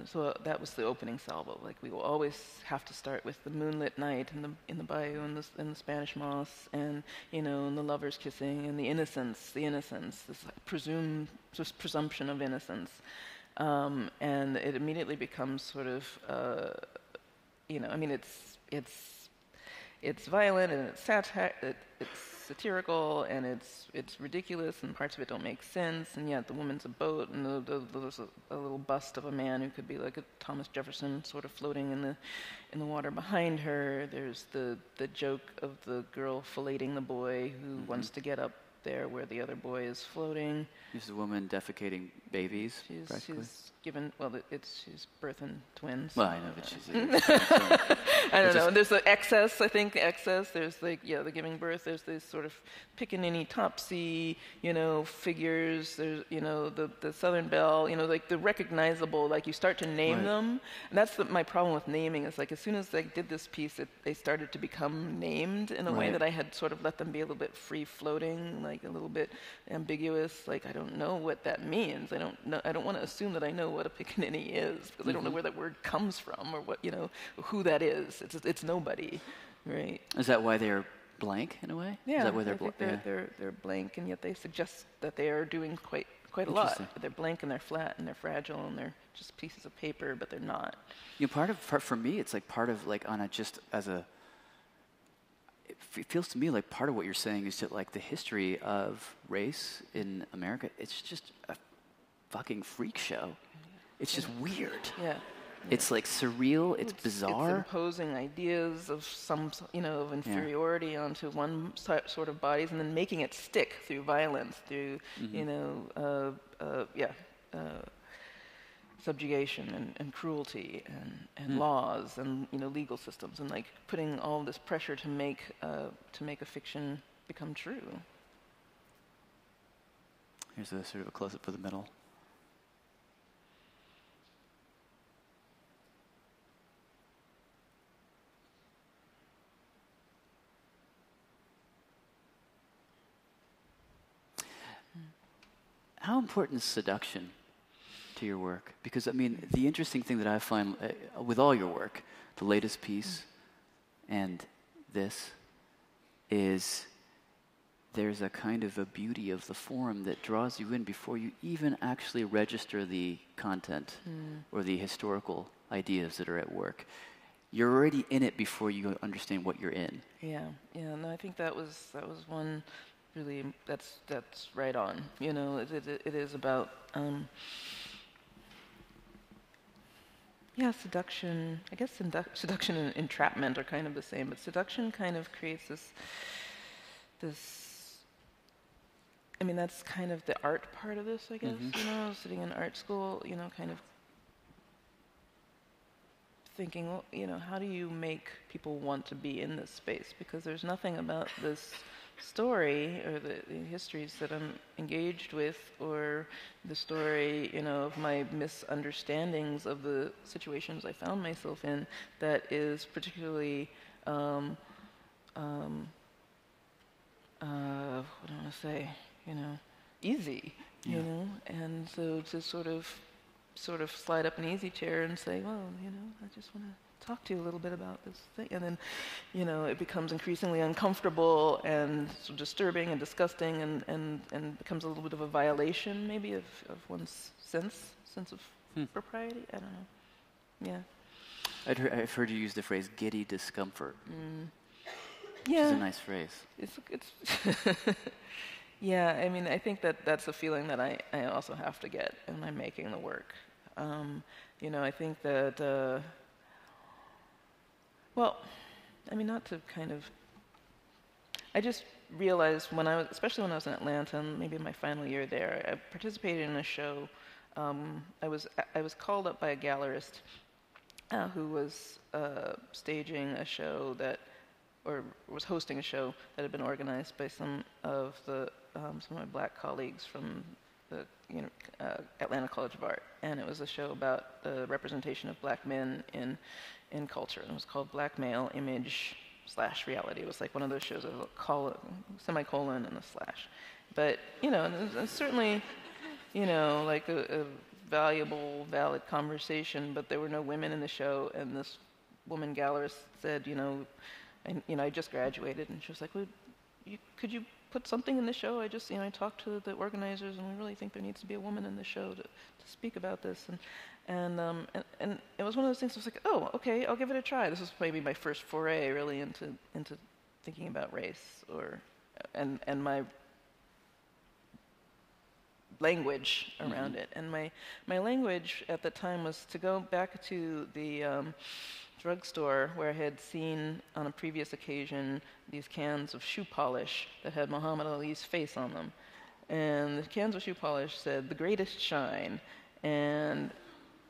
so that was the opening salvo. Like we will always have to start with the moonlit night in the bayou and the Spanish moss, and and the lovers kissing and the innocence, this like presumption of innocence, and it immediately becomes sort of it's violent and it's satirical and it's ridiculous and parts of it don't make sense, and yet the woman's a boat and there's a little bust of a man who could be like a Thomas Jefferson sort of floating in the water behind her. There's the joke of the girl filleting the boy who wants to get up there where the other boy is floating. There's a woman defecating babies. She's given, she's birthing twins. Well, I know, but she's. I don't know. There's the excess. I think excess. There's the giving birth. There's this sort of pickaninny topsy, figures. There's the Southern belle. Like the recognizable. Like you start to name them, and that's my problem with naming. Is like as soon as I did this piece, they started to become named in a way that I had sort of let them be a little bit free floating, like a little bit ambiguous. Like I don't know what that means. I don't want to assume that I know what a pickaninny is because I don't know where that word comes from or what who that is. It's nobody, right? Is that why they're blank in a way? Yeah, is that why they're blank, and yet they suggest that they are doing quite a lot. But they're blank and they're flat and they're fragile and they're just pieces of paper, but they're not. For me, it's like part of like on a just as a. It feels to me like part of what you're saying is that like the history of race in America, it's just a fucking freak show. It's just weird. Yeah. It's like surreal. It's bizarre. It's imposing ideas of of inferiority onto one sort of bodies, and then making it stick through violence, through subjugation and cruelty and laws and legal systems, and like putting all this pressure to make a fiction become true. Here's a sort of a close-up of the middle. How important is seduction to your work? Because, I mean, the interesting thing that I find with all your work, the latest piece and this, is there's a kind of a beauty of the form that draws you in before you even actually register the content or the historical ideas that are at work. You're already in it before you understand what you're in. Yeah, no, I think that was one. Really, that's right on. It is about Yeah, seduction. I guess seduction and entrapment are kind of the same, but seduction kind of creates this. I mean, that's kind of the art part of this, I guess. You know, sitting in art school, you know, kind of thinking, well, you know, how do you make people want to be in this space? Because there's nothing about this story or the histories that I'm engaged with, or the story, you know, of my misunderstandings of the situations I found myself in, that is particularly, what do I want to say, you know, easy, you know, and so to sort of slide up an easy chair and say, well, you know, I just want to talk to you a little bit about this thing. And then, you know, it becomes increasingly uncomfortable and so disturbing and disgusting, and becomes a little bit of a violation maybe of one's sense of propriety. I don't know. Yeah. I've heard you use the phrase giddy discomfort. Yeah. Which is a nice phrase. It's yeah, I mean, I think that's a feeling that I also have to get when I'm making the work. You know, I think that, well, I mean, not to kind of, I just realized especially when I was in Atlanta, and maybe in my final year there, I participated in a show. I was called up by a gallerist who was staging a show or was hosting a show that had been organized by some of my black colleagues from the Atlanta College of Art, and it was a show about the representation of black men in culture. And it was called Black Male Image / Reality. It was like one of those shows with a semicolon and a slash. But you know, and certainly, you know, like a valuable, valid conversation. But there were no women in the show, and this woman gallerist said, you know. And, you know, I just graduated, and she was like, well, could you put something in the show? I talked to the organizers, and we really think there needs to be a woman in the show to speak about this. And it was one of those things I was like, oh, okay, I'll give it a try. This was maybe my first foray, really, into thinking about race, and my language around it. And my language at the time was to go back to the drugstore where I had seen on a previous occasion these cans of shoe polish that had Muhammad Ali's face on them. And the cans of shoe polish said, "The Greatest Shine." And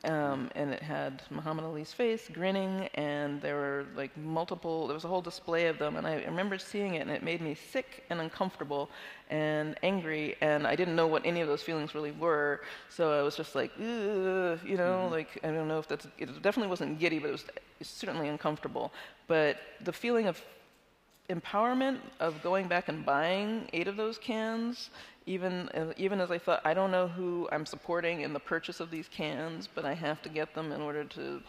it had Muhammad Ali's face grinning, and there were like there was a whole display of them, and I remember seeing it, and it made me sick and uncomfortable and angry, and I didn't know what any of those feelings really were, so I was just like, ugh, you know, like, I don't know if it definitely wasn't giddy, but it was certainly uncomfortable. But the feeling of empowerment of going back and buying 8 of those cans, even as I thought, I don't know who I'm supporting in the purchase of these cans, but I have to get them in order to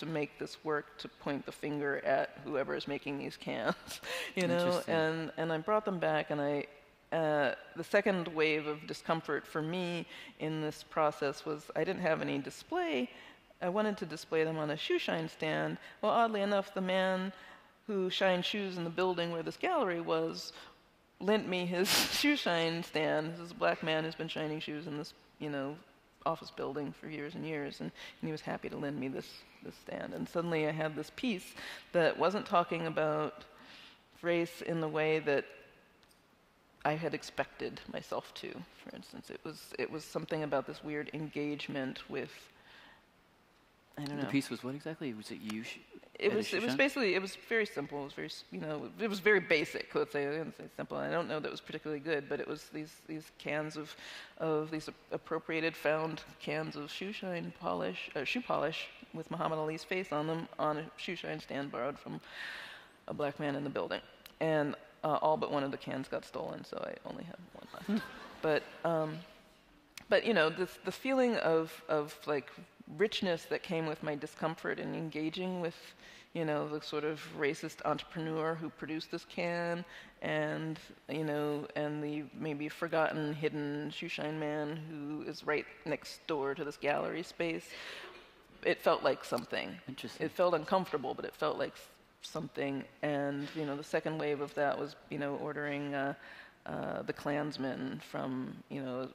make this work, to point the finger at whoever is making these cans, you know. And I brought them back, and the second wave of discomfort for me in this process was I didn't have any display. I wanted to display them on a shoe shine stand. Well, oddly enough, the man who shined shoes in the building where this gallery was lent me his shoe shine stand. This is a black man who's been shining shoes in this, you know, office building for years and years, and he was happy to lend me this stand. And suddenly I had this piece that wasn't talking about race in the way that I had expected myself to. For instance, it was something about this weird engagement with, I don't know. The piece was what exactly? Was it you? It was basically, it was very simple. It was very, you know, it was very basic. Let's say, I didn't say simple. I don't know that it was particularly good, but it was these cans of these appropriated found cans of shoe polish with Muhammad Ali's face on them on a shoe shine stand borrowed from a black man in the building, and all but one of the cans got stolen, so I only have one left. But you know, the feeling of like richness that came with my discomfort in engaging with, you know, the sort of racist entrepreneur who produced this can, and, you know, and the maybe forgotten, hidden shoeshine man who is right next door to this gallery space. It felt like something. Interesting. It felt uncomfortable, but it felt like something. And, you know, the second wave of that was, you know, ordering The Klansman from, you know,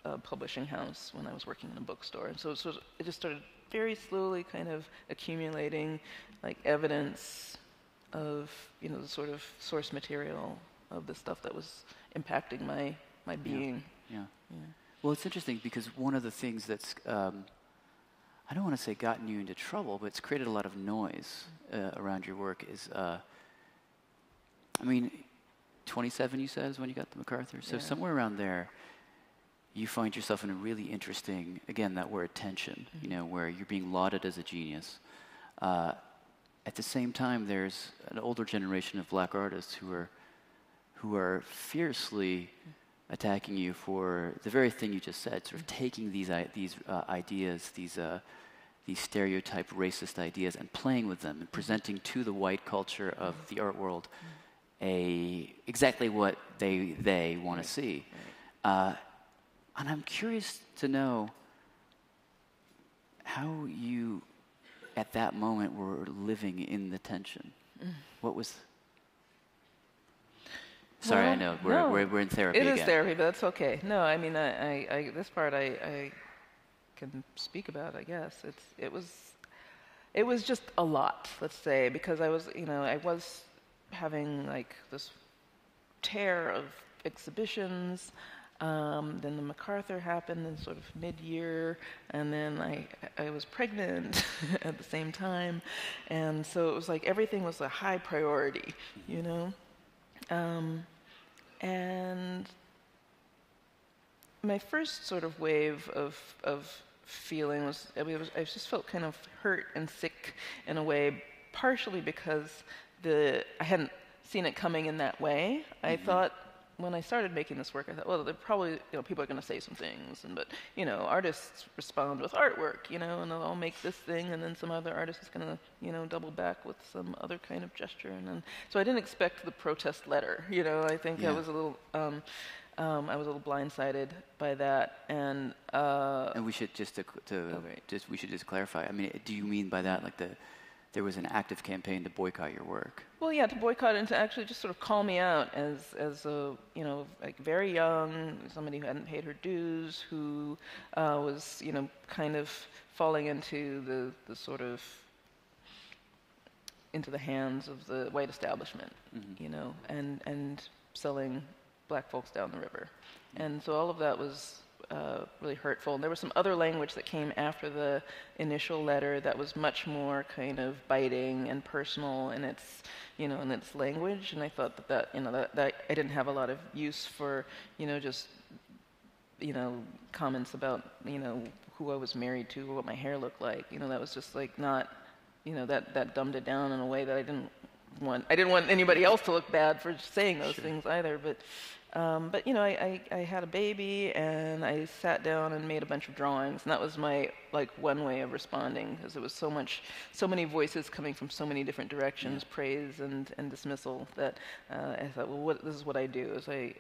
a publishing house when I was working in a bookstore. And so it just started very slowly kind of accumulating like evidence of, the sort of source material of the stuff that was impacting my being. Yeah. Well, it's interesting because one of the things that's, I don't want to say gotten you into trouble, but it's created a lot of noise around your work is, 27 you said is when you got the MacArthur. So somewhere around there, you find yourself in a really interesting, again, that word tension, where you're being lauded as a genius. At the same time, there's an older generation of black artists who are fiercely attacking you for the very thing you just said, sort of taking these ideas, these stereotype racist ideas, and playing with them and presenting to the white culture of the art world exactly what they want to see. And I'm curious to know how you, at that moment, were living in the tension. What was... Sorry, I know. We're in therapy again. It is therapy, but that's okay. No, I mean, I this part I can speak about, I guess. It was just a lot, let's say, because I was having like this tear of exhibitions. Then the MacArthur happened in sort of mid-year, and then I was pregnant at the same time, and so it was like everything was a high priority, and my first sort of wave of feeling was, I just felt kind of hurt and sick in a way, partially because I hadn't seen it coming in that way. I thought, when I started making this work, I thought, well, they're probably, people are going to say some things, but artists respond with artwork, and I'll make this thing, and then some other artist is going to, double back with some other kind of gesture, and then so I didn't expect the protest letter, I think I was a little, blindsided by that, and we should just we should just clarify. I mean, do you mean by that like there was an active campaign to boycott your work? Well, yeah, to boycott and to actually just sort of call me out as a, like very young, somebody who hadn't paid her dues, who was, kind of falling into the sort of, into the hands of the white establishment, and selling black folks down the river. And so all of that was really hurtful. And there was some other language that came after the initial letter that was much more kind of biting and personal in its, in its language. And I thought that I didn't have a lot of use for, just, comments about, who I was married to, or what my hair looked like. That was just like not, that dumbed it down in a way that I didn't want anybody else to look bad for saying those things either. But I had a baby, and I sat down and made a bunch of drawings, and that was my one way of responding, because there was so many voices coming from so many different directions, praise and dismissal, that I thought, well, this is what I do, is I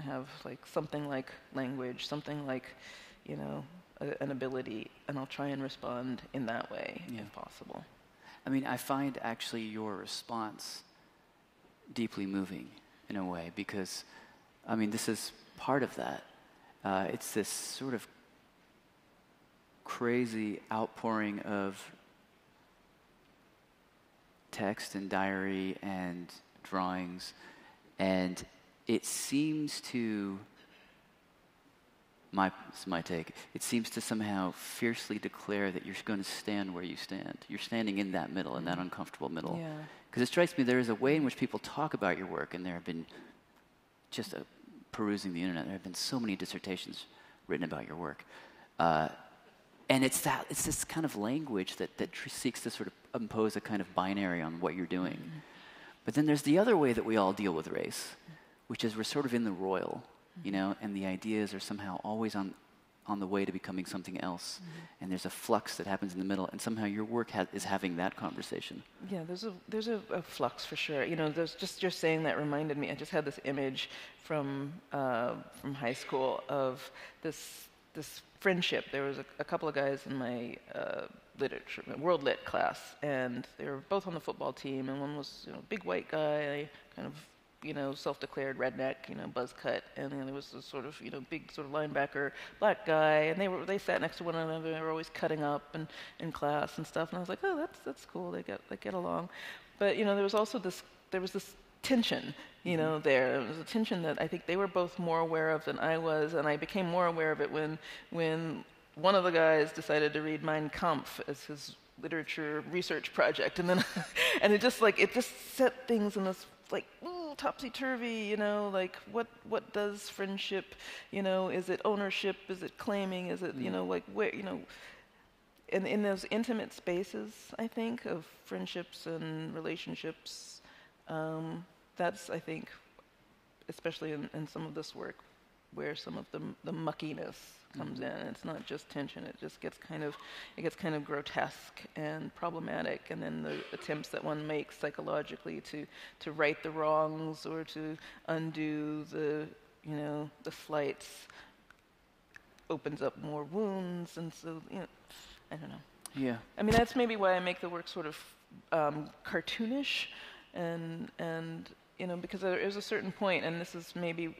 have something like language, something like, an ability, and I'll try and respond in that way if possible. I mean, I find actually your response deeply moving in a way, because this is part of that. It's this sort of crazy outpouring of text and diary and drawings, and it seems to, this is my take, it seems to somehow fiercely declare that you're going to stand where you stand. You're standing in that middle, in that uncomfortable middle. Yeah. Because it strikes me there is a way in which people talk about your work, and there have been, just perusing the internet, there have been so many dissertations written about your work. And it's this kind of language that seeks to sort of impose a kind of binary on what you're doing. Mm-hmm. But then there's the other way that we all deal with race, which is we're sort of in the royal, and the ideas are somehow always on the way to becoming something else, and there's a flux that happens in the middle, and somehow your work is having that conversation. Yeah, there's a flux for sure. There's just saying that reminded me. I just had this image from high school of this friendship. There was a couple of guys in my world lit class, and they were both on the football team, and one was a big white guy, kind of self-declared redneck, buzz cut, and then there was this sort of, big sort of linebacker black guy, and they sat next to one another. They were always cutting up and in class and stuff, and I was like, oh, that's cool. They get along, but there was this tension, there. There was a tension that I think they were both more aware of than I was, and I became more aware of it when one of the guys decided to read Mein Kampf as his literature research project, and then and it just set things in this topsy-turvy, what does friendship, is it ownership, is it claiming, is it, where, in those intimate spaces, I think, of friendships and relationships, that's, I think, especially in some of this work, where some of the muckiness comes in. It's not just tension; it just gets kind of grotesque and problematic. And then the attempts that one makes psychologically to right the wrongs or to undo the slights opens up more wounds. And so I don't know. Yeah. I mean, that's maybe why I make the work sort of cartoonish, and because there is a certain point, and this is maybe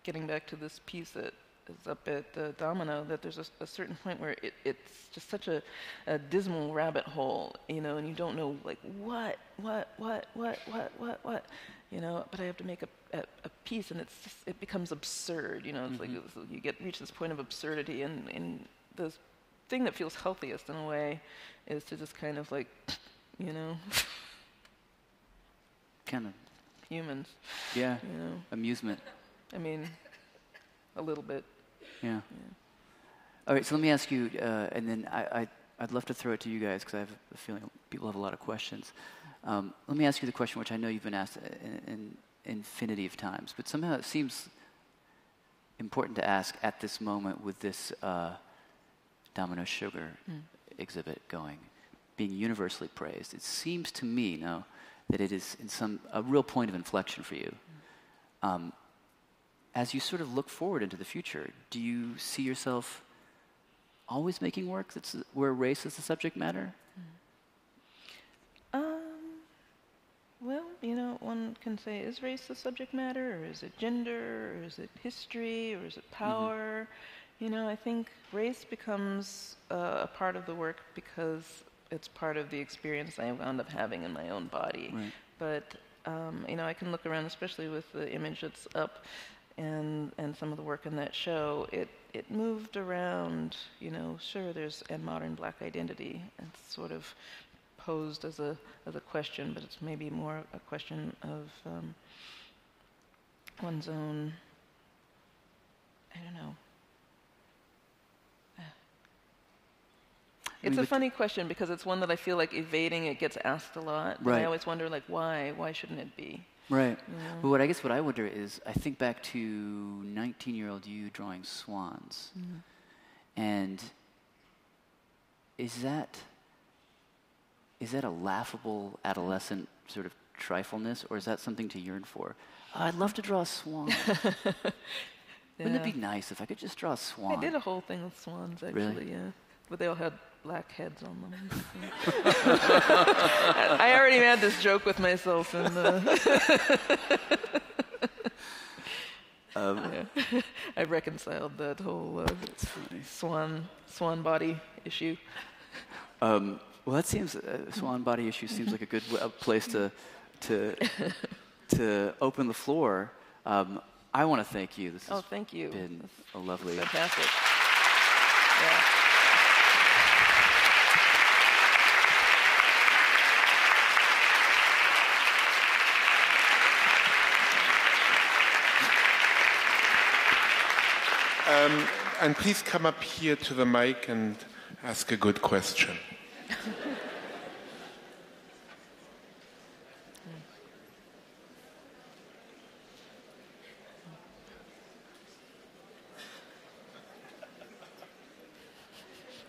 getting back to this piece that is up at the Domino, that there's a certain point where it's just such a dismal rabbit hole, and you don't know what, but I have to make a piece, and it becomes absurd, it's like you reach this point of absurdity, and the thing that feels healthiest in a way is to just kind of kind of humans. Yeah. Amusement. I mean, a little bit. Yeah. All right, so let me ask you, and then I'd love to throw it to you guys because I have a feeling people have a lot of questions. Let me ask you the question which I know you've been asked an infinity of times, but somehow it seems important to ask at this moment with this Domino Sugar exhibit going, being universally praised. It seems to me now that it is a real point of inflection for you. As you sort of look forward into the future, do you see yourself always making work where race is the subject matter? Well, one can say, is race the subject matter, or is it gender, or is it history, or is it power? I think race becomes a part of the work because it's part of the experience I wound up having in my own body. Right. But, I can look around, especially with the image that's up, and some of the work in that show, it moved around, sure, and modern black identity. It's sort of posed as a question, but it's maybe more a question of one's own, I don't know. It's a funny question because it's one that I feel like evading. It gets asked a lot. Right. I always wonder, why? Why shouldn't it be? Right. Well, what I wonder is, I think back to 19-year-old you drawing swans, and is that a laughable adolescent sort of trifleness, or is that something to yearn for? Oh, I'd love to draw a swan. Wouldn't it be nice if I could just draw a swan? I did a whole thing with swans, actually. Really? Yeah. But they all had black heads on them. I already had this joke with myself, and I reconciled that whole swan body issue. Well, that seems swan body issue seems like a good place to open the floor. I want to thank you. This has thank you. Been a lovely. Fantastic. Yeah. And please come up here to the mic and ask a good question.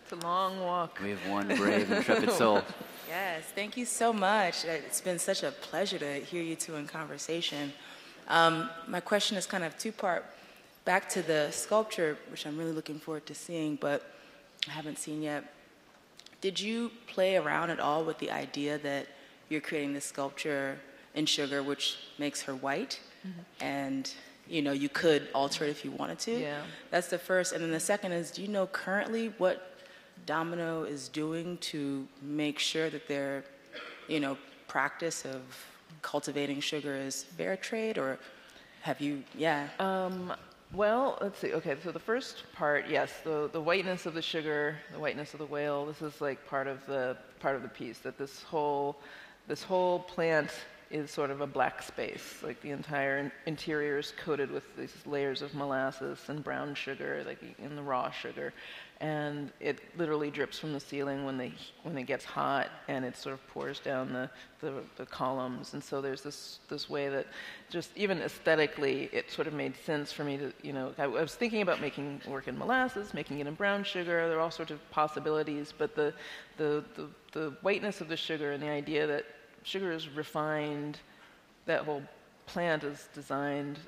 It's a long walk. We have one brave, intrepid soul. Yes, thank you so much. It's been such a pleasure to hear you two in conversation. My question is kind of two-part. Back to the sculpture, which I'm really looking forward to seeing, but I haven't seen yet. Did you play around at all with the idea that you're creating this sculpture in sugar, which makes her white. And, you know, you could alter it if you wanted to. Yeah. That's the first. And then the second is, do you know currently what Domino is doing to make sure that their, you know, practice of cultivating sugar is fair trade, or have you, Well, let's see. Okay, so the first part, yes, the whiteness of the sugar, the whiteness of the whale. This is like part of the piece, that this whole plant is sort of a black space. Like the entire interior is coated with these layers of molasses and brown sugar, like in the raw sugar, and it literally drips from the ceiling when it gets hot, and it sort of pours down the columns. And so there's this way that just even aesthetically it sort of made sense for me to, you know, I was thinking about making work in molasses, making it in brown sugar. There are all sorts of possibilities, but the whiteness of the sugar and the idea that sugar is refined, that whole plant is designed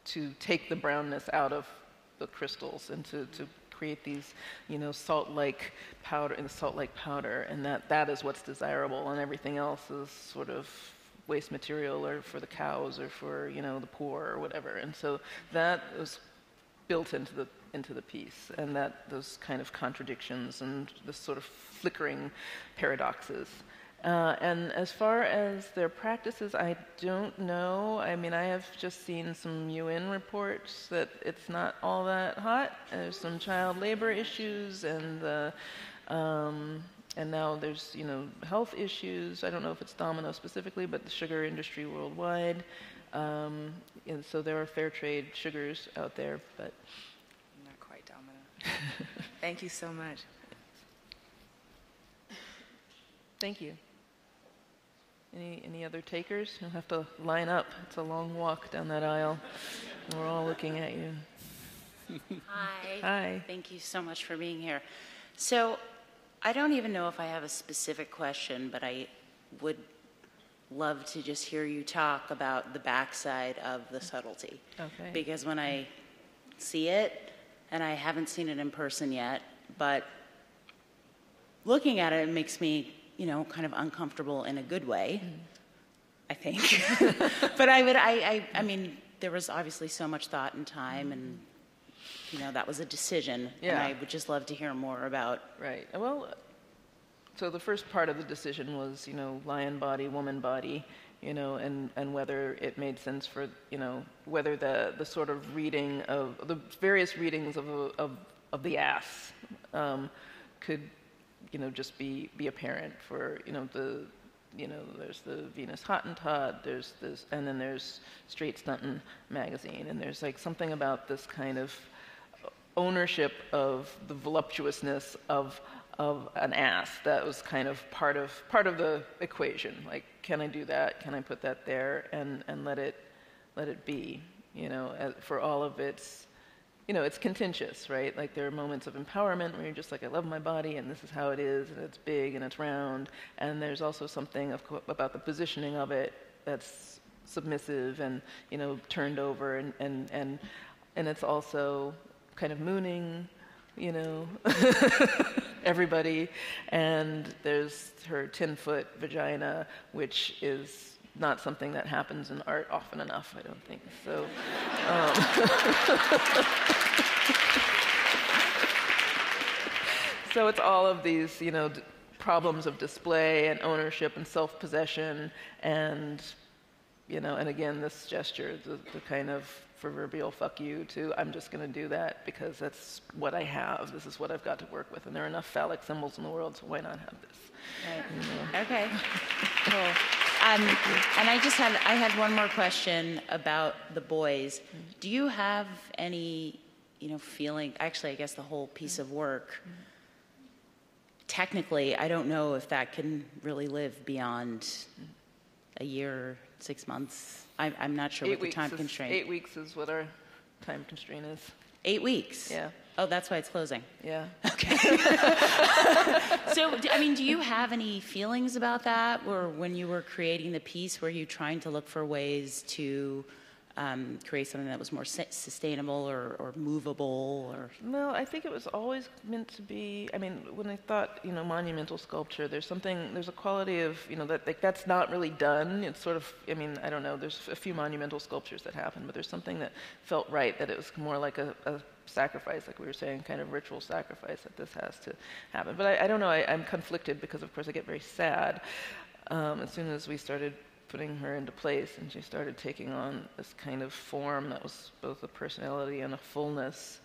to take the brownness out of the crystals and to create these, you know, salt-like powder, and that is what's desirable, and everything else is sort of waste material, or for the cows, or for, you know, the poor, or whatever. And so that was built into the piece, and that those kind of contradictions and this sort of flickering paradoxes. And as far as their practices, I don't know. I mean, I have just seen some UN reports that it's not all that hot. There's some child labor issues, and now there's, you know, health issues. I don't know if it's Domino specifically, but the sugar industry worldwide. And so there are fair trade sugars out there, but not quite Domino. Thank you so much. Thank you. Any other takers? You'll have to line up. It's a long walk down that aisle. We're all looking at you. Hi. Hi. Thank you so much for being here. So I don't even know if I have a specific question, but I would love to just hear you talk about the backside of the subtlety. Okay. Because when I see it, and I haven't seen it in person yet, but looking at it, it makes me, you know, kind of uncomfortable in a good way, I think. But I mean, there was obviously so much thought and time, and, you know, that was a decision. Yeah. And I would just love to hear more about. Right. Well, so the first part of the decision was, you know, lion body, woman body, you know, and whether it made sense for, you know, whether the sort of reading of the various readings of the ass could, you know, just be apparent for, you know, there's the Venus Hottentot, there's this, and then there's Straight Stuntin' magazine, and there's like something about this kind of ownership of the voluptuousness of an ass that was kind of part of the equation. Like, can I do that? Can I put that there and let it be? You know, for all of its, you know, it's contentious, right? Like, there are moments of empowerment where you're just like, I love my body, and this is how it is, and it's big, and it's round. And there's also something about the positioning of it that's submissive and, you know, turned over, and it's also kind of mooning, you know, everybody. And there's her 10-foot vagina, which is not something that happens in art often enough, I don't think. So, so it's all of these, you know, problems of display and ownership and self-possession, and, you know, and again, this gesture, the kind of proverbial fuck you to, I'm just going to do that because that's what I have. This is what I've got to work with, and there are enough phallic symbols in the world, so why not have this? Right. You know? Okay. Cool. And I had one more question about the boys. Do you have any, you know, feeling? Actually, I guess the whole piece of work. Technically, I don't know if that can really live beyond a year, 6 months. I'm not sure what the time constraint. 8 weeks is what our time constraint is. 8 weeks? Yeah. Oh, that's why it's closing. Yeah. Okay. So, I mean, do you have any feelings about that? Or when you were creating the piece, were you trying to look for ways to create something that was more sustainable or movable? Or No, I think it was always meant to be. I mean, when I thought, monumental sculpture, there's a quality of, that like that's not really done. It's sort of, I mean, I don't know. There's a few monumental sculptures that happen, but there's something that felt right. That it was more like a sacrifice, like we were saying, kind of ritual sacrifice that this has to happen. But I don't know. I'm conflicted because, of course, I get very sad as soon as we started putting her into place, and she started taking on this kind of form that was both a personality and a fullness.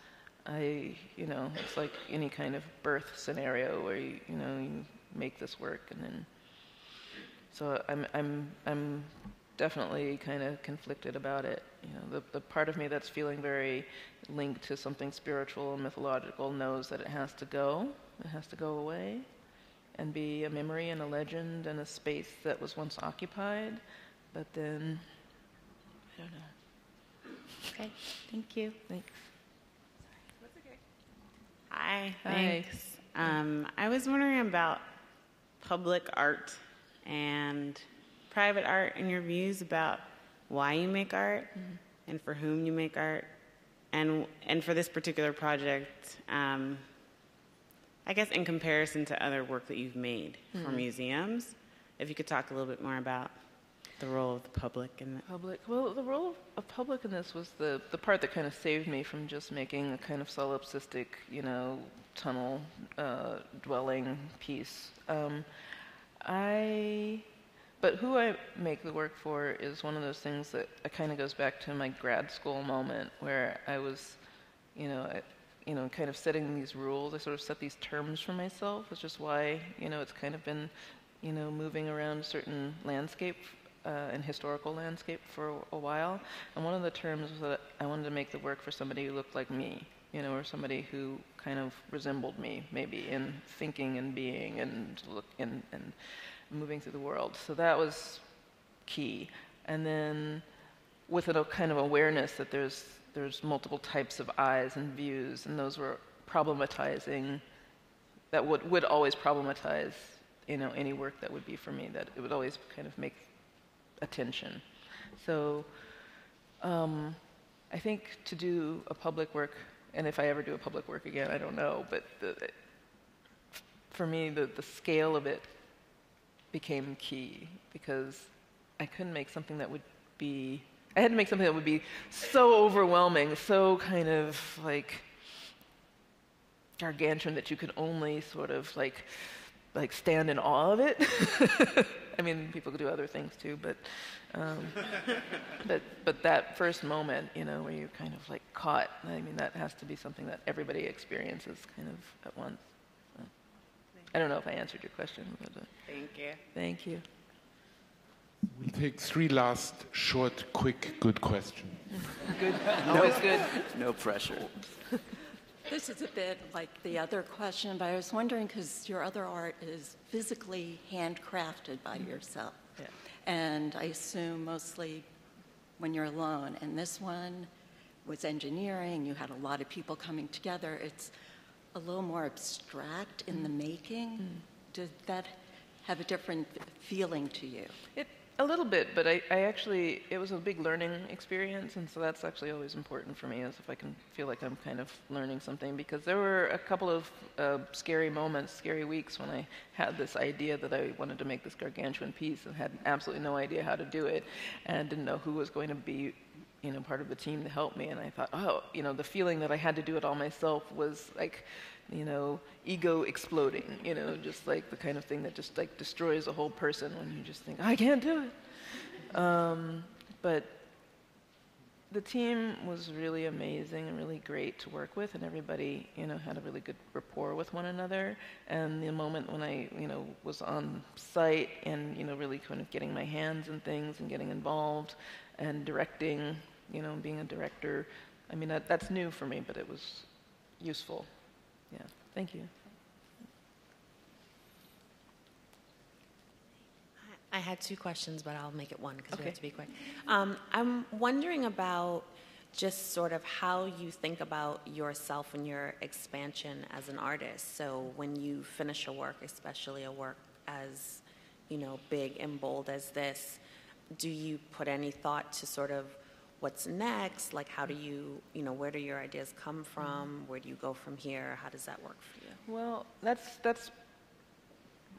It's like any kind of birth scenario where you make this work, and then. So I'm definitely kind of conflicted about it. The part of me that's feeling very linked to something spiritual and mythological knows that it has to go away, and be a memory and a legend and a space that was once occupied, but then, I don't know. Okay, thank you. Thanks. That's okay. Hi, Hi. thanks. I was wondering about public art and private art and your views about why you make art and for whom you make art. And for this particular project, I guess in comparison to other work that you've made for museums, if you could talk a little bit more about the role of the public in that. Public. Well, the role of public in this was the part that kind of saved me from just making a kind of solipsistic, tunnel dwelling piece. But who I make the work for is one of those things that kind of goes back to my grad school moment where I was, kind of setting these rules. I sort of set these terms for myself, which is why, it's kind of been, moving around certain landscape and historical landscape for a while. And one of the terms was that I wanted to make the work for somebody who looked like me, or somebody who kind of resembled me, maybe in thinking and being and look and moving through the world. So that was key. And then with a kind of awareness that there's multiple types of eyes and views, and those were problematizing, that would always problematize, any work that would be for me, that it would always kind of make attention. So I think to do a public work, and if I ever do a public work again, I don't know, but for me, the scale of it became key, because I couldn't make something that would be, I had to make something that would be so overwhelming, so kind of like gargantuan that you could only sort of like stand in awe of it. I mean, people could do other things too, but that first moment, where you're kind of like caught, I mean, that has to be something that everybody experiences kind of at once. So, I don't know if I answered your question, but Thank you. thank you. We'll take 3 last, short, quick, good questions. Good, always good. No pressure. This is a bit like the other question, but I was wondering, because your other art is physically handcrafted by yourself. Yeah. And I assume mostly when you're alone. And this one was engineering. You had a lot of people coming together. It's a little more abstract in the making. Did that have a different feeling to you? A little bit, but I actually, it was a big learning experience, and so that's actually always important for me, is if I can feel like I'm kind of learning something, because there were a couple of scary moments, scary weeks when I had this idea that I wanted to make this gargantuan piece and had absolutely no idea how to do it, and didn't know who was going to be, part of the team to help me, and I thought, the feeling that I had to do it all myself was like, ego exploding, just like the kind of thing that just like destroys a whole person when you just think, I can't do it. But the team was really amazing and really great to work with, and everybody, had a really good rapport with one another. And the moment when I, was on site and, really kind of getting my hands in things and getting involved and directing, being a director, I mean, that's new for me, but it was useful. Yeah, thank you. I had 2 questions, but I'll make it one because we Okay. have to be quick. I'm wondering about just sort of how you think about yourself and your expansion as an artist. So when you finish a work, especially a work as, big and bold as this, do you put any thought to sort of what's next? Like, how do you, where do your ideas come from? Where do you go from here? How does that work for you? Well, that's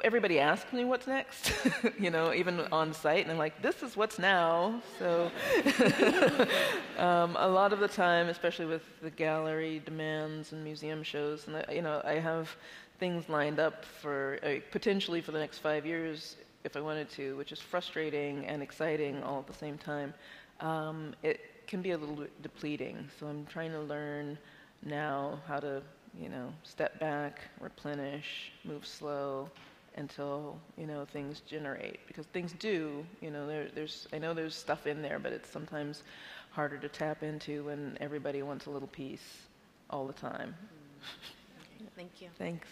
everybody asks me what's next, even on site, and I'm like, this is what's now. So a lot of the time, especially with the gallery demands and museum shows, and I have things lined up for potentially for the next 5 years if I wanted to, which is frustrating and exciting all at the same time. It can be a little bit depleting, so I'm trying to learn now how to, step back, replenish, move slow until, things generate. Because things do, I know there's stuff in there, but it's sometimes harder to tap into when everybody wants a little piece all the time. Okay, thank you. Thanks.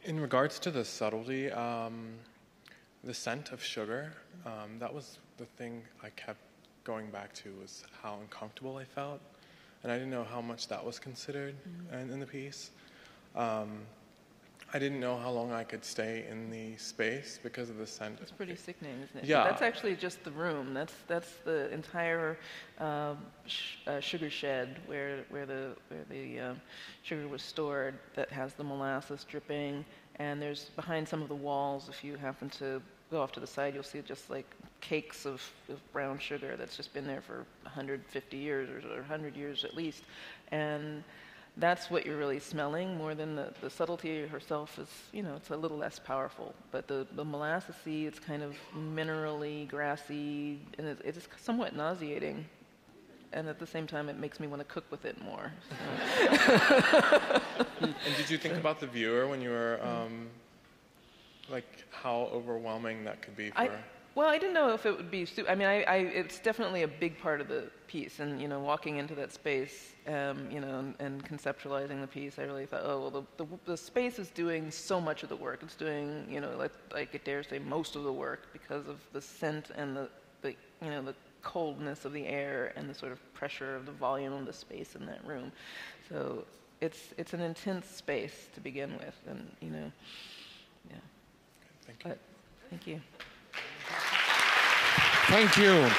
In regards to the subtlety, the scent of sugar, that was the thing I kept going back to, was how uncomfortable I felt. And I didn't know how much that was considered in the piece. I didn't know how long I could stay in the space because of the scent. It's pretty sickening, isn't it? Yeah. That's actually just the room. That's the entire sugar shed where the sugar was stored, that has the molasses dripping. And there's behind some of the walls, if you happen to go off to the side, you'll see just like cakes of brown sugar that's just been there for 150 years or 100 years at least. And that's what you're really smelling more than the subtlety herself is, it's a little less powerful. But the molassesy, it's kind of minerally, grassy, and it's somewhat nauseating. And at the same time, it makes me want to cook with it more. So. And did you think about the viewer when you were, like, how overwhelming that could be for... Well, I didn't know if it would be... it's definitely a big part of the piece. And, walking into that space, and conceptualizing the piece, I really thought, oh, well, the space is doing so much of the work. It's doing, I dare say, most of the work because of the scent and the coldness of the air and the sort of pressure of the volume of the space in that room. So it's an intense space to begin with, and yeah. Thank you. But, thank you. Thank you.